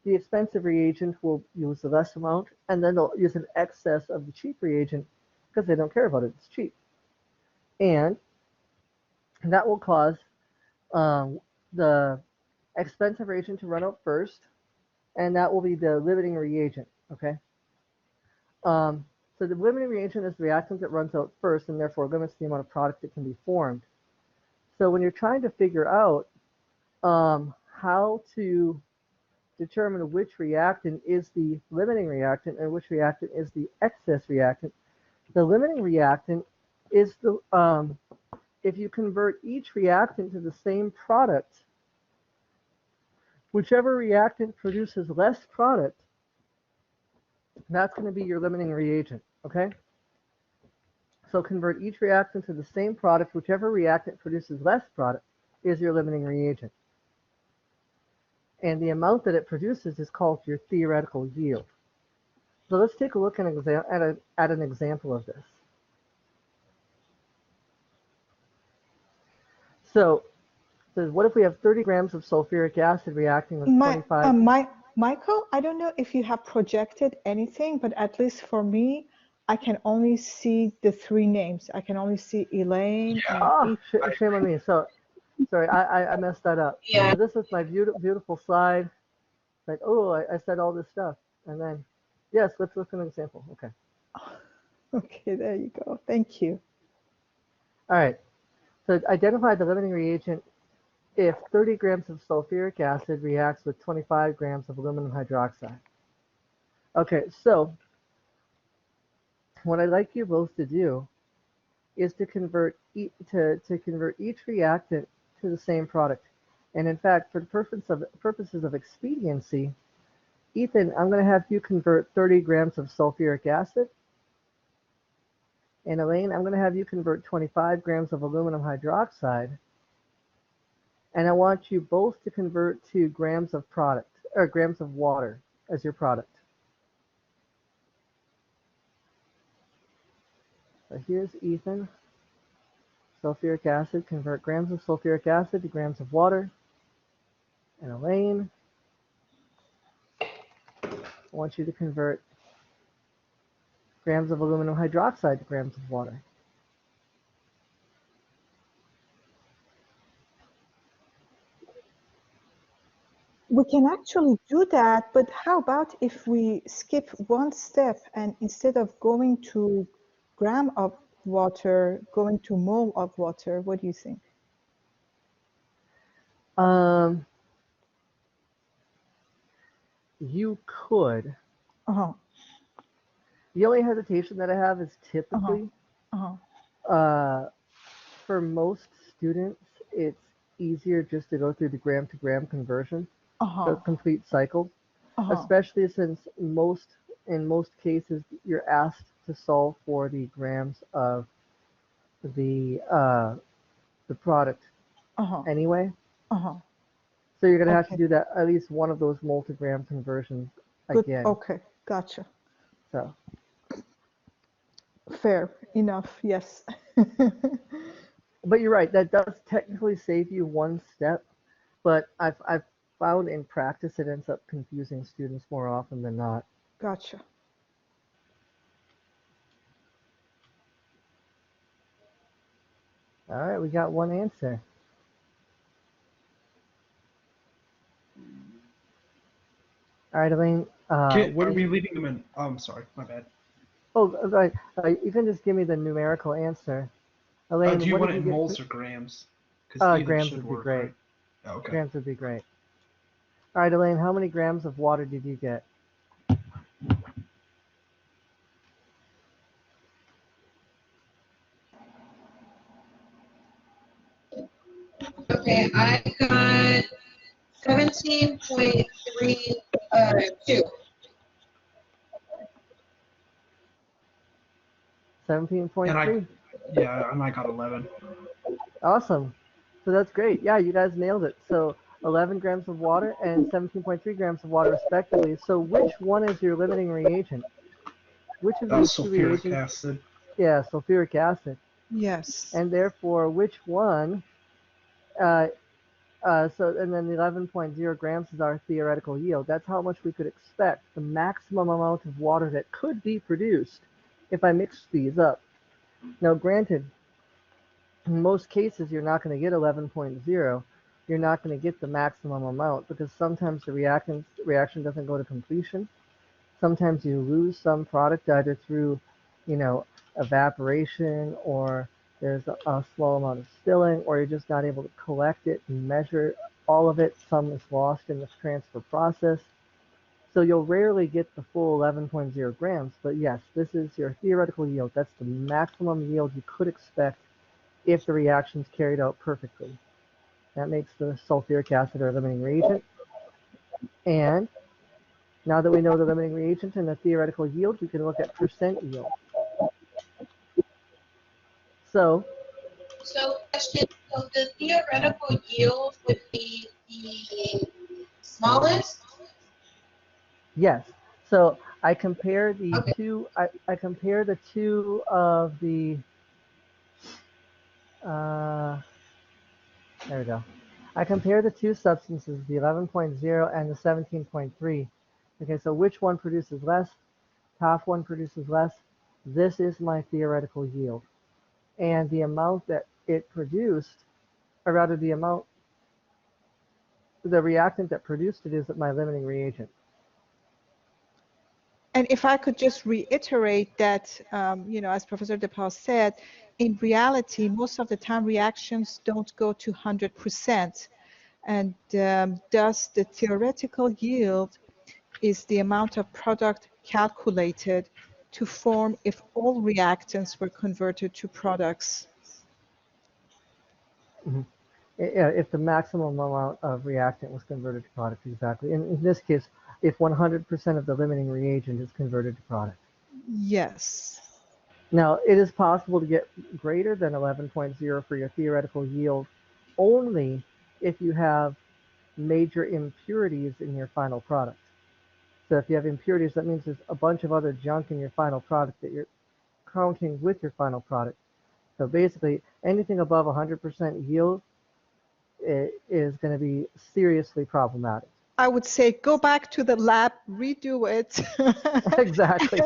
The expensive reagent will use the less amount and then they'll use an excess of the cheap reagent because they don't care about it, it's cheap. And that will cause the expensive reagent to run out first, and that will be the limiting reagent, okay? Um, so the limiting reagent is the reactant that runs out first and therefore limits the amount of product that can be formed. So when you're trying to figure out how to determine which reactant is the limiting reactant and which reactant is the excess reactant, the limiting reactant is if you convert each reactant to the same product, whichever reactant produces less product, that's going to be your limiting reagent, okay? So convert each reactant to the same product, whichever reactant produces less product is your limiting reagent. And the amount that it produces is called your theoretical yield. So let's take a look at an example of this. So what if we have 30 grams of sulfuric acid reacting with 25?
Michael, I don't know if you have projected anything, but at least for me, I can only see the three names. I can only see Elaine
Yeah,
and
Oh,
Ethan.
shame on me. So sorry, I messed that up.
Yeah.
So this is my beautiful slide. Like, oh, I said all this stuff. And then, yes, let's look at an example. Okay.
Okay, there you go. Thank you.
All right. So identify the limiting reagent if 30 grams of sulfuric acid reacts with 25 grams of aluminum hydroxide. Okay, so what I'd like you both to do is to convert each reactant to the same product. And in fact, for the purposes of expediency, Ethan, I'm going to have you convert 30 grams of sulfuric acid. And Elaine, I'm going to have you convert 25 grams of aluminum hydroxide. And I want you both to convert to grams of product, or grams of water as your product. So here's Ethan. Sulfuric acid, convert grams of sulfuric acid to grams of water. And Elaine, I want you to convert grams of aluminum hydroxide to grams of water.
We can actually do that, but how about if we skip one step and instead of going to gram of water, going to mole of water? What do you think?
You could.
Uh-huh.
The only hesitation that I have is typically, for most students, it's easier just to go through the gram to gram conversion, the complete cycle, especially since in most cases you're asked to solve for the grams of the product anyway. So you're going to have to do that, at least one of those mole to gram conversions again.
Okay, gotcha.
So.
Fair enough, yes.
But you're right, that does technically save you one step, but I've found in practice it ends up confusing students more often than not.
Gotcha.
All right, we got one answer. All right, Elaine.
What are we leaving them in? Oh, I'm sorry, my bad.
Oh, right. You can just give me the numerical answer. Elaine,
do you
what
want
did
it
you
in
get?
moles or grams? Because
grams would be
work,
great.
Right? Oh, okay.
Grams would be great. All right, Elaine, how many grams of water did you get?
Okay, I got 17.32.
17.3.
Yeah, and I got 11.
Awesome. So that's great. Yeah, you guys nailed it. So 11 grams of water and 17.3 grams of water respectively. So which one is your limiting reagent? Which of these two
Sulfuric
reagents?
acid.
Yeah, sulfuric acid.
Yes.
And therefore, which one? And then the 11.0 grams is our theoretical yield. That's how much we could expect, the maximum amount of water that could be produced if I mix these up. Now, granted, in most cases, you're not going to get 11.0. You're not going to get the maximum amount because sometimes the reaction doesn't go to completion. Sometimes you lose some product either through, evaporation, or there's a slow amount of stilling, or you're just not able to collect it and measure all of it. Some is lost in the transfer process. So you'll rarely get the full 11.0 grams, but yes, this is your theoretical yield. That's the maximum yield you could expect if the reaction's carried out perfectly. That makes the sulfuric acid our limiting reagent. And now that we know the limiting reagent and the theoretical yield, we can look at percent yield. So
question, so the theoretical yield would be the smallest?
Yes. So I compare the
Okay.
two. I compare the two of the. There we go. I compare the two substances, the 11.0 and the 17.3. Okay, so which one produces less? Top one produces less. This is my theoretical yield. And the amount that it produced, or rather the reactant that produced it is my limiting reagent.
And if I could just reiterate that, as Professor DePaul said, in reality, most of the time reactions don't go to 100%. And thus the theoretical yield is the amount of product calculated to form if all reactants were converted to products.
Mm-hmm. if the maximum amount of reactant was converted to product, exactly. And in this case, if 100% of the limiting reagent is converted to product.
Yes.
Now, it is possible to get greater than 11.0 for your theoretical yield only if you have major impurities in your final product. So if you have impurities, that means there's a bunch of other junk in your final product that you're counting with your final product. So basically, anything above 100% yield is going to be seriously problematic.
I would say go back to the lab, redo it,
Exactly.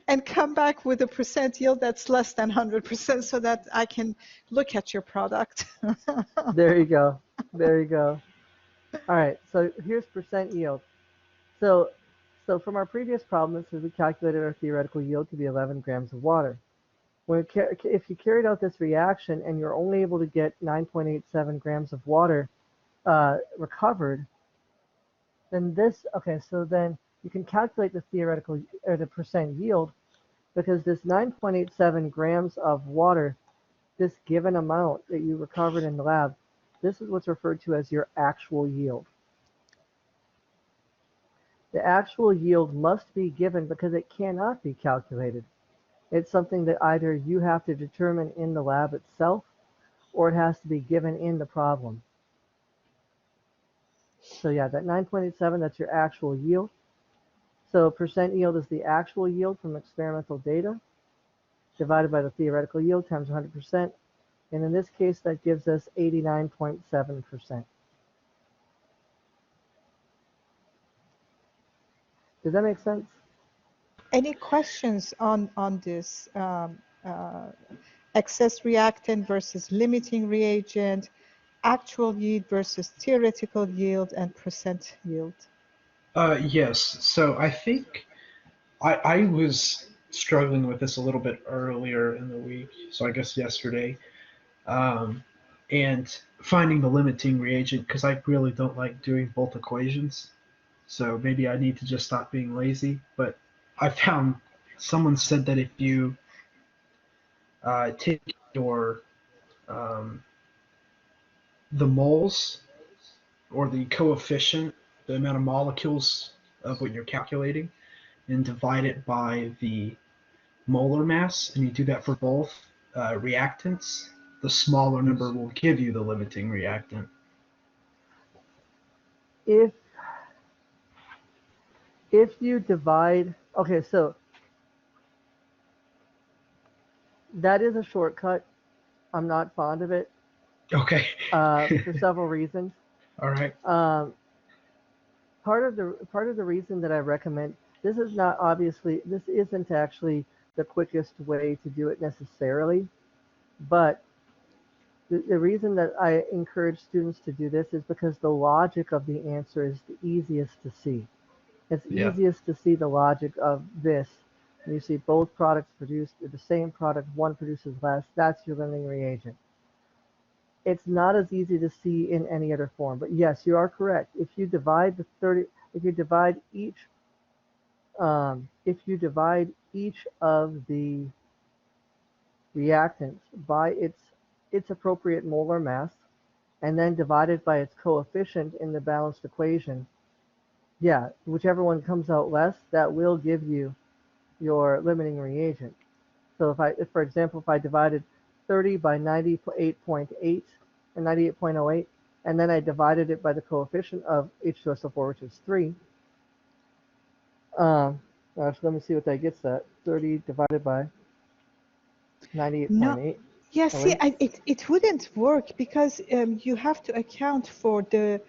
and come back with a percent yield that's less than 100% so that I can look at your product.
There you go. There you go. All right, so here's percent yield. So from our previous problem, it says we calculated our theoretical yield to be 11 grams of water. If you carried out this reaction and you're only able to get 9.87 grams of water recovered, then then you can calculate the theoretical or the percent yield, because this 9.87 grams of water, this given amount that you recovered in the lab, this is what's referred to as your actual yield. The actual yield must be given because it cannot be calculated. It's something that either you have to determine in the lab itself, or it has to be given in the problem. So yeah, that 9.87, that's your actual yield. So percent yield is the actual yield from experimental data divided by the theoretical yield times 100%. And in this case, that gives us 89.7%. Does that make sense?
Any questions on this excess reactant versus limiting reagent, actual yield versus theoretical yield, and percent yield?
Yes. So I think I was struggling with this a little bit earlier in the week. So I guess yesterday, and finding the limiting reagent, because I really don't like doing both equations. So maybe I need to just stop being lazy. But I found someone said that if you take your the moles or the coefficient, the amount of molecules of what you're calculating, and divide it by the molar mass, and you do that for both reactants, the smaller number will give you the limiting reactant.
If you divide, okay, so that is a shortcut. I'm not fond of it
Okay.
for several reasons.
All right.
Part of the reason that I recommend this isn't actually the quickest way to do it necessarily, but the reason that I encourage students to do this is because the logic of the answer is the easiest to see. It's easiest to see the logic of this. And you see both products produced the same product, one produces less, that's your limiting reagent. It's not as easy to see in any other form, but yes, you are correct. If you divide each of the reactants by its appropriate molar mass, and then divide it by its coefficient in the balanced equation, yeah, whichever one comes out less, that will give you your limiting reagent. So for example, if I divided 30 by 98.8 and 98.08, and then I divided it by the coefficient of H2SO4, which is 3. Actually, let me see what that gets at. 30 divided by 98.8.
No. Yeah, see, it wouldn't work because you have to account for the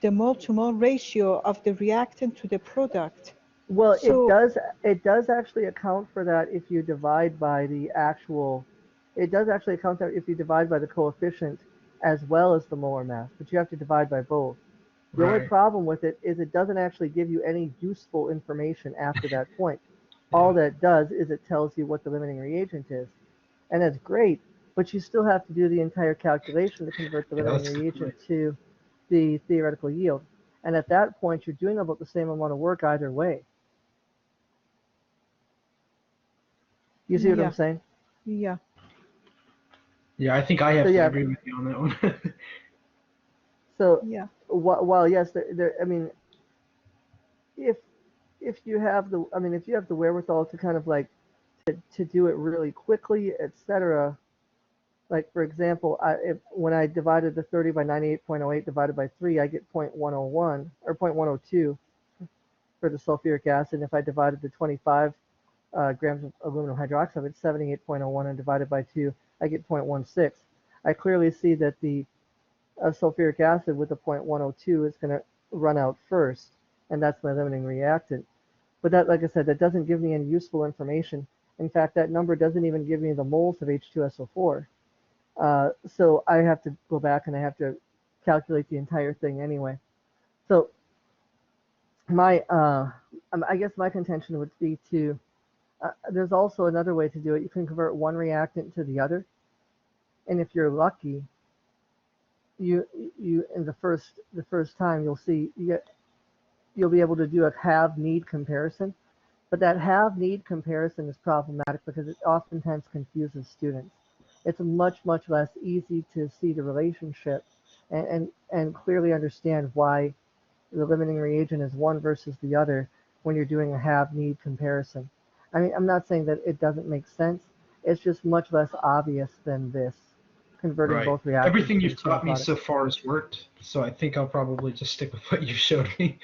mole-to-mole ratio of the reactant to the product.
Well, it does actually account for that if you divide by the actual, it does actually account that if you divide by the coefficient as well as the molar mass, but you have to divide by both. The only problem with it is it doesn't actually give you any useful information after that point. All that does is it tells you what the limiting reagent is. And that's great, but you still have to do the entire calculation to convert the limiting reagent to the theoretical yield. And at that point, you're doing about the same amount of work either way. You see what I'm saying?
Yeah.
Yeah, I think I have to agree with you on that one.
So
Yeah.
while yes, I mean, if you have the, I mean, if you have the wherewithal to kind of like to do it really quickly, etc. Like for example, when I divided the 30 by 98.08 divided by 3, I get 0.101 or 0.102 for the sulfuric acid. If I divided the 25 grams of aluminum hydroxide, it's 78.01, and divided by 2, I get 0.16. I clearly see that the sulfuric acid with a 0.102 is going to run out first, and that's my limiting reactant. But that, like I said, that doesn't give me any useful information. In fact, that number doesn't even give me the moles of H2SO4. So I have to go back and I have to calculate the entire thing anyway. So my, I guess my contention would be to, there's also another way to do it. You can convert one reactant to the other. And if you're lucky, you in the first time you'll see, you'll be able to do a have-need comparison. But that have-need comparison is problematic because it oftentimes confuses students. It's much less easy to see the relationship and clearly understand why the limiting reagent is one versus the other when you're doing a have-need comparison. I mean, I'm not saying that it doesn't make sense. It's just much less obvious than this, converting
Right.
both reactants
Everything
to the
you've
same
taught me
product.
so far has worked, so I think I'll probably just stick with what you showed me.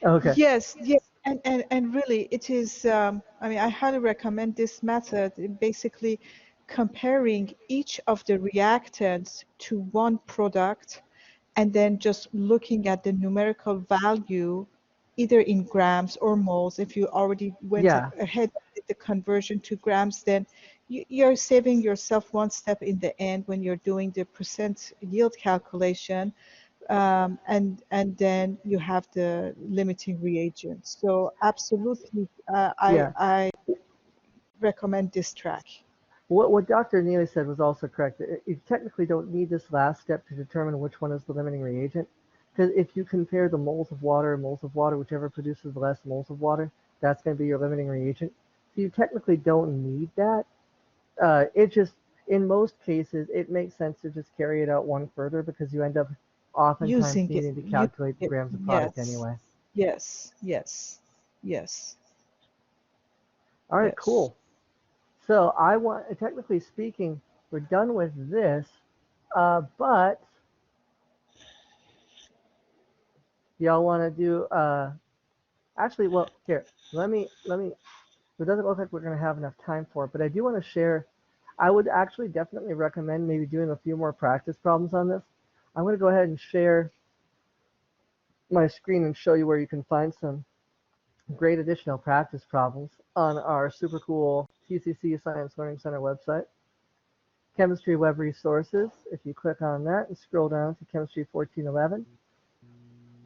Okay.
Yes, yes, and really it is, I mean, I highly recommend this method, basically comparing each of the reactants to one product and then just looking at the numerical value, either in grams or moles. If you already went
Yeah.
ahead with the conversion to grams, then you're saving yourself one step in the end when you're doing the percent yield calculation. And then you have the limiting reagents. So absolutely,
Yeah.
I recommend this track.
What Dr. Neely said was also correct. You technically don't need this last step to determine which one is the limiting reagent, because if you compare the moles of water, whichever produces the less moles of water, that's going to be your limiting reagent. So you technically don't need that. It just, in most cases, it makes sense to just carry it out one further because you end up oftentimes
Using it,
needing to calculate the grams of product
yes,
anyway.
yes, yes, yes,
All right,
yes.
cool. So technically speaking, we're done with this, but y'all want to do, actually, well, here, it doesn't look like we're going to have enough time for it, but I do want to share, I would actually definitely recommend maybe doing a few more practice problems on this. I'm going to go ahead and share my screen and show you where you can find some great additional practice problems on our super cool TCC Science Learning Center website. Chemistry Web Resources, if you click on that and scroll down to Chemistry 1411.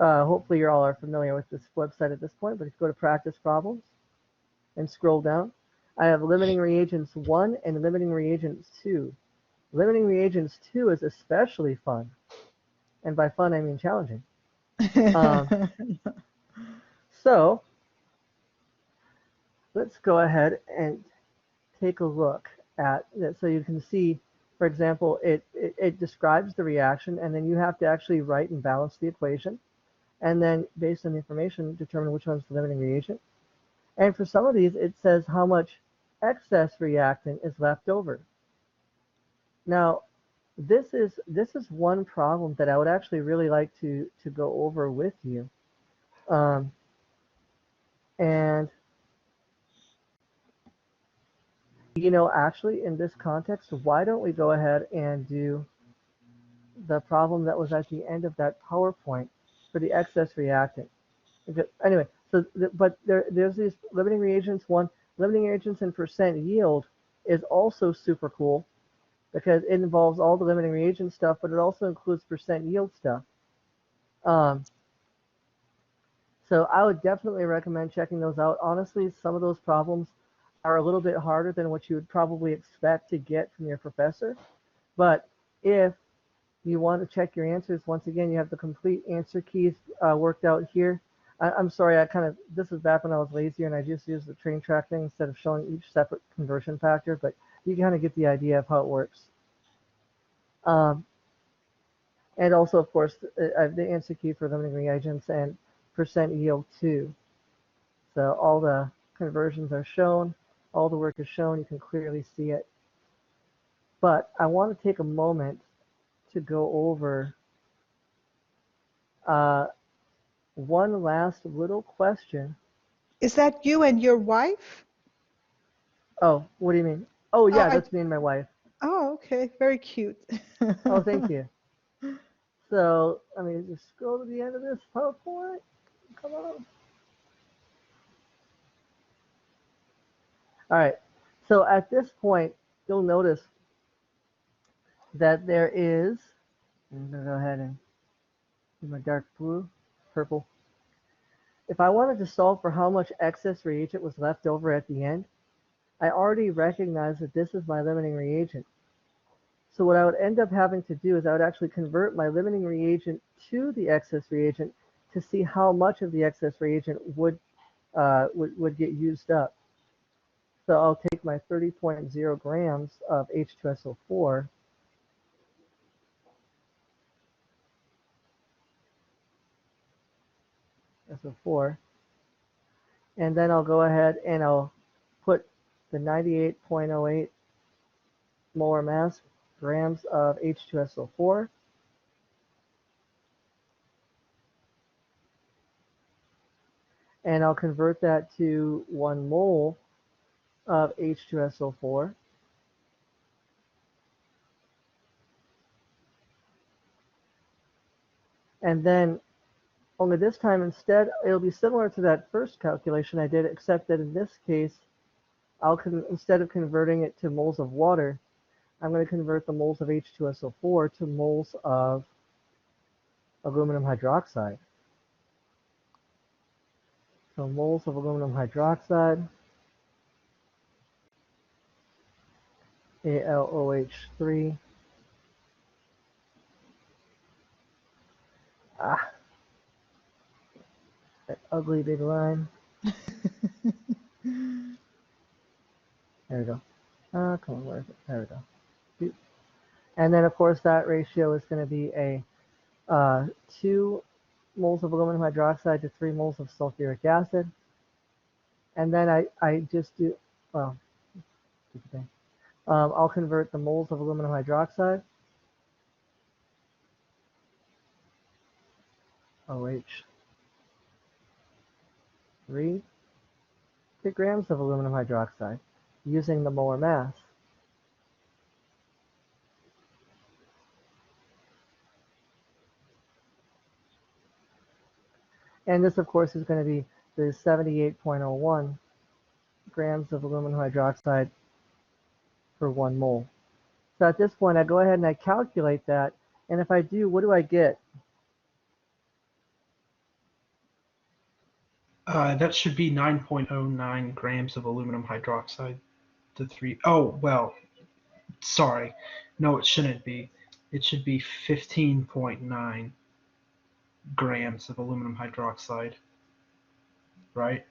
Hopefully you all are familiar with this website at this point, but if you go to Practice Problems and scroll down, I have Limiting Reagents 1 and Limiting Reagents 2. Limiting Reagents 2 is especially fun, and by fun I mean challenging. So let's go ahead and take a look at it. So you can see, for example, it describes the reaction, and then you have to actually write and balance the equation, and then based on the information, determine which one's the limiting reagent. And for some of these, it says how much excess reactant is left over. Now, this is one problem that I would actually really like to go over with you. And actually in this context, why don't we go ahead and do the problem that was at the end of that PowerPoint for the excess reactant? Anyway, so but there's these limiting reagents. One, limiting reagents and percent yield is also super cool because it involves all the limiting reagent stuff, but it also includes percent yield stuff. So I would definitely recommend checking those out. Honestly, some of those problems are a little bit harder than what you would probably expect to get from your professor. But if you want to check your answers, once again, you have the complete answer keys worked out here. I'm sorry, this is back when I was lazier and I just used the train track thing instead of showing each separate conversion factor, but you kind of get the idea of how it works. And also, of course, I have the answer key for limiting reagents and percent yield too. So all the conversions are shown, all the work is shown, you can clearly see it. But I want to take a moment to go over one last little question.
Is that you and your wife?
Oh, what do you mean? Oh, yeah,
Oh,
that's me and my wife.
oh, okay. Very cute.
Oh, thank you. So, I mean, just scroll to the end of this PowerPoint. Come on. All right. So at this point, you'll notice that there is, I'm going to go ahead and do my dark blue, purple. If I wanted to solve for how much excess reagent was left over at the end, I already recognize that this is my limiting reagent. So what I would end up having to do is I would actually convert my limiting reagent to the excess reagent to see how much of the excess reagent would get used up. So I'll take my 30.0 grams of H2SO4 SO4, and then I'll go ahead and I'll put the 98.08 molar mass grams of H2SO4 and I'll convert that to 1 mole of H2SO4. And then only this time instead, it'll be similar to that first calculation I did, except that in this case, instead of converting it to moles of water, I'm going to convert the moles of H2SO4 to moles of aluminum hydroxide. So moles of aluminum hydroxide, AlOH3. Ah, that ugly big line. There we go. Come on, where is it? There we go. And then, of course, that ratio is going to be a 2 moles of aluminum hydroxide to 3 moles of sulfuric acid. And then I just do, well, I'll convert the moles of aluminum hydroxide, OH3, to grams of aluminum hydroxide using the molar mass. And this, of course, is going to be the 78.01 grams of aluminum hydroxide per 1 mole. So at this point, I go ahead and I calculate that. And if I do, what do I get?
That should be 9.09 grams of aluminum hydroxide to 3. Oh, well, sorry. No, it shouldn't be. It should be 15.9 grams of aluminum hydroxide, right?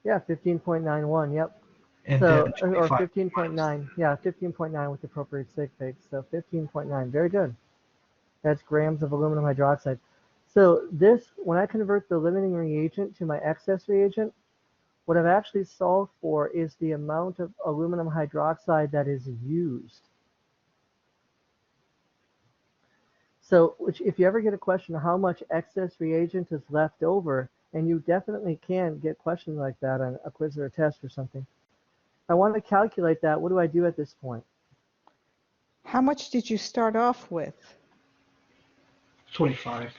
Yeah, 15.91, yep.
And
So,
then
or
25
15.9, yeah, 15.9 with the appropriate sig figs. So 15.9, very good. That's grams of aluminum hydroxide. So this, when I convert the limiting reagent to my excess reagent, what I've actually solved for is the amount of aluminum hydroxide that is used. So if you ever get a question of how much excess reagent is left over, and you definitely can get questions like that on a quiz or a test or something, I want to calculate that. What do I do at this point?
How much did you start off with?
25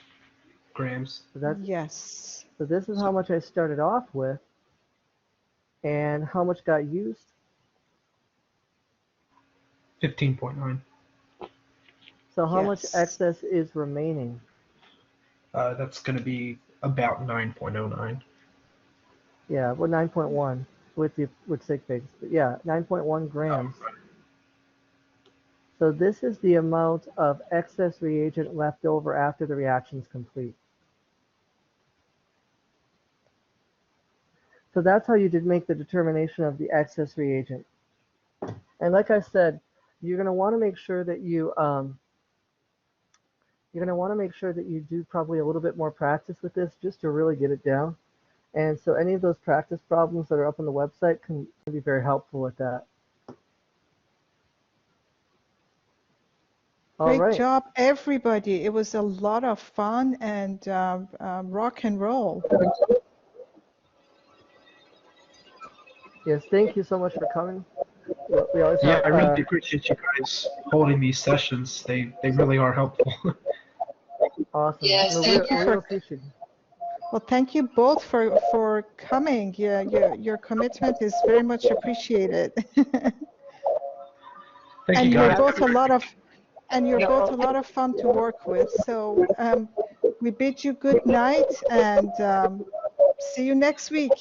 grams.
So that's,
Yes.
so this is how much I started off with, and how much got used?
15.9.
So how much
Yes.
excess is remaining?
That's going to be about 9.09.
Yeah, well, 9.1 with sig figs. But yeah, 9.1 grams. So this is the amount of excess reagent left over after the reaction is complete. So that's how you did make the determination of the excess reagent. And like I said, you're going to want to make sure that you you're going to want to make sure that you do probably a little bit more practice with this just to really get it down. And so any of those practice problems that are up on the website can be very helpful with that. All
Great
right.
job, everybody. It was a lot of fun and rock and roll.
Yes, thank you so much for coming. We always
Yeah,
have,
I really appreciate you guys holding these sessions. They really are helpful.
awesome.
Yes,
No,
thank
we
you.
appreciate it.
Well, thank you both for coming. Yeah, your commitment is very much appreciated.
Thank
And
you
you're
guys.
both a lot of
Yeah,
fun to work with. So we bid you good night and see you next week.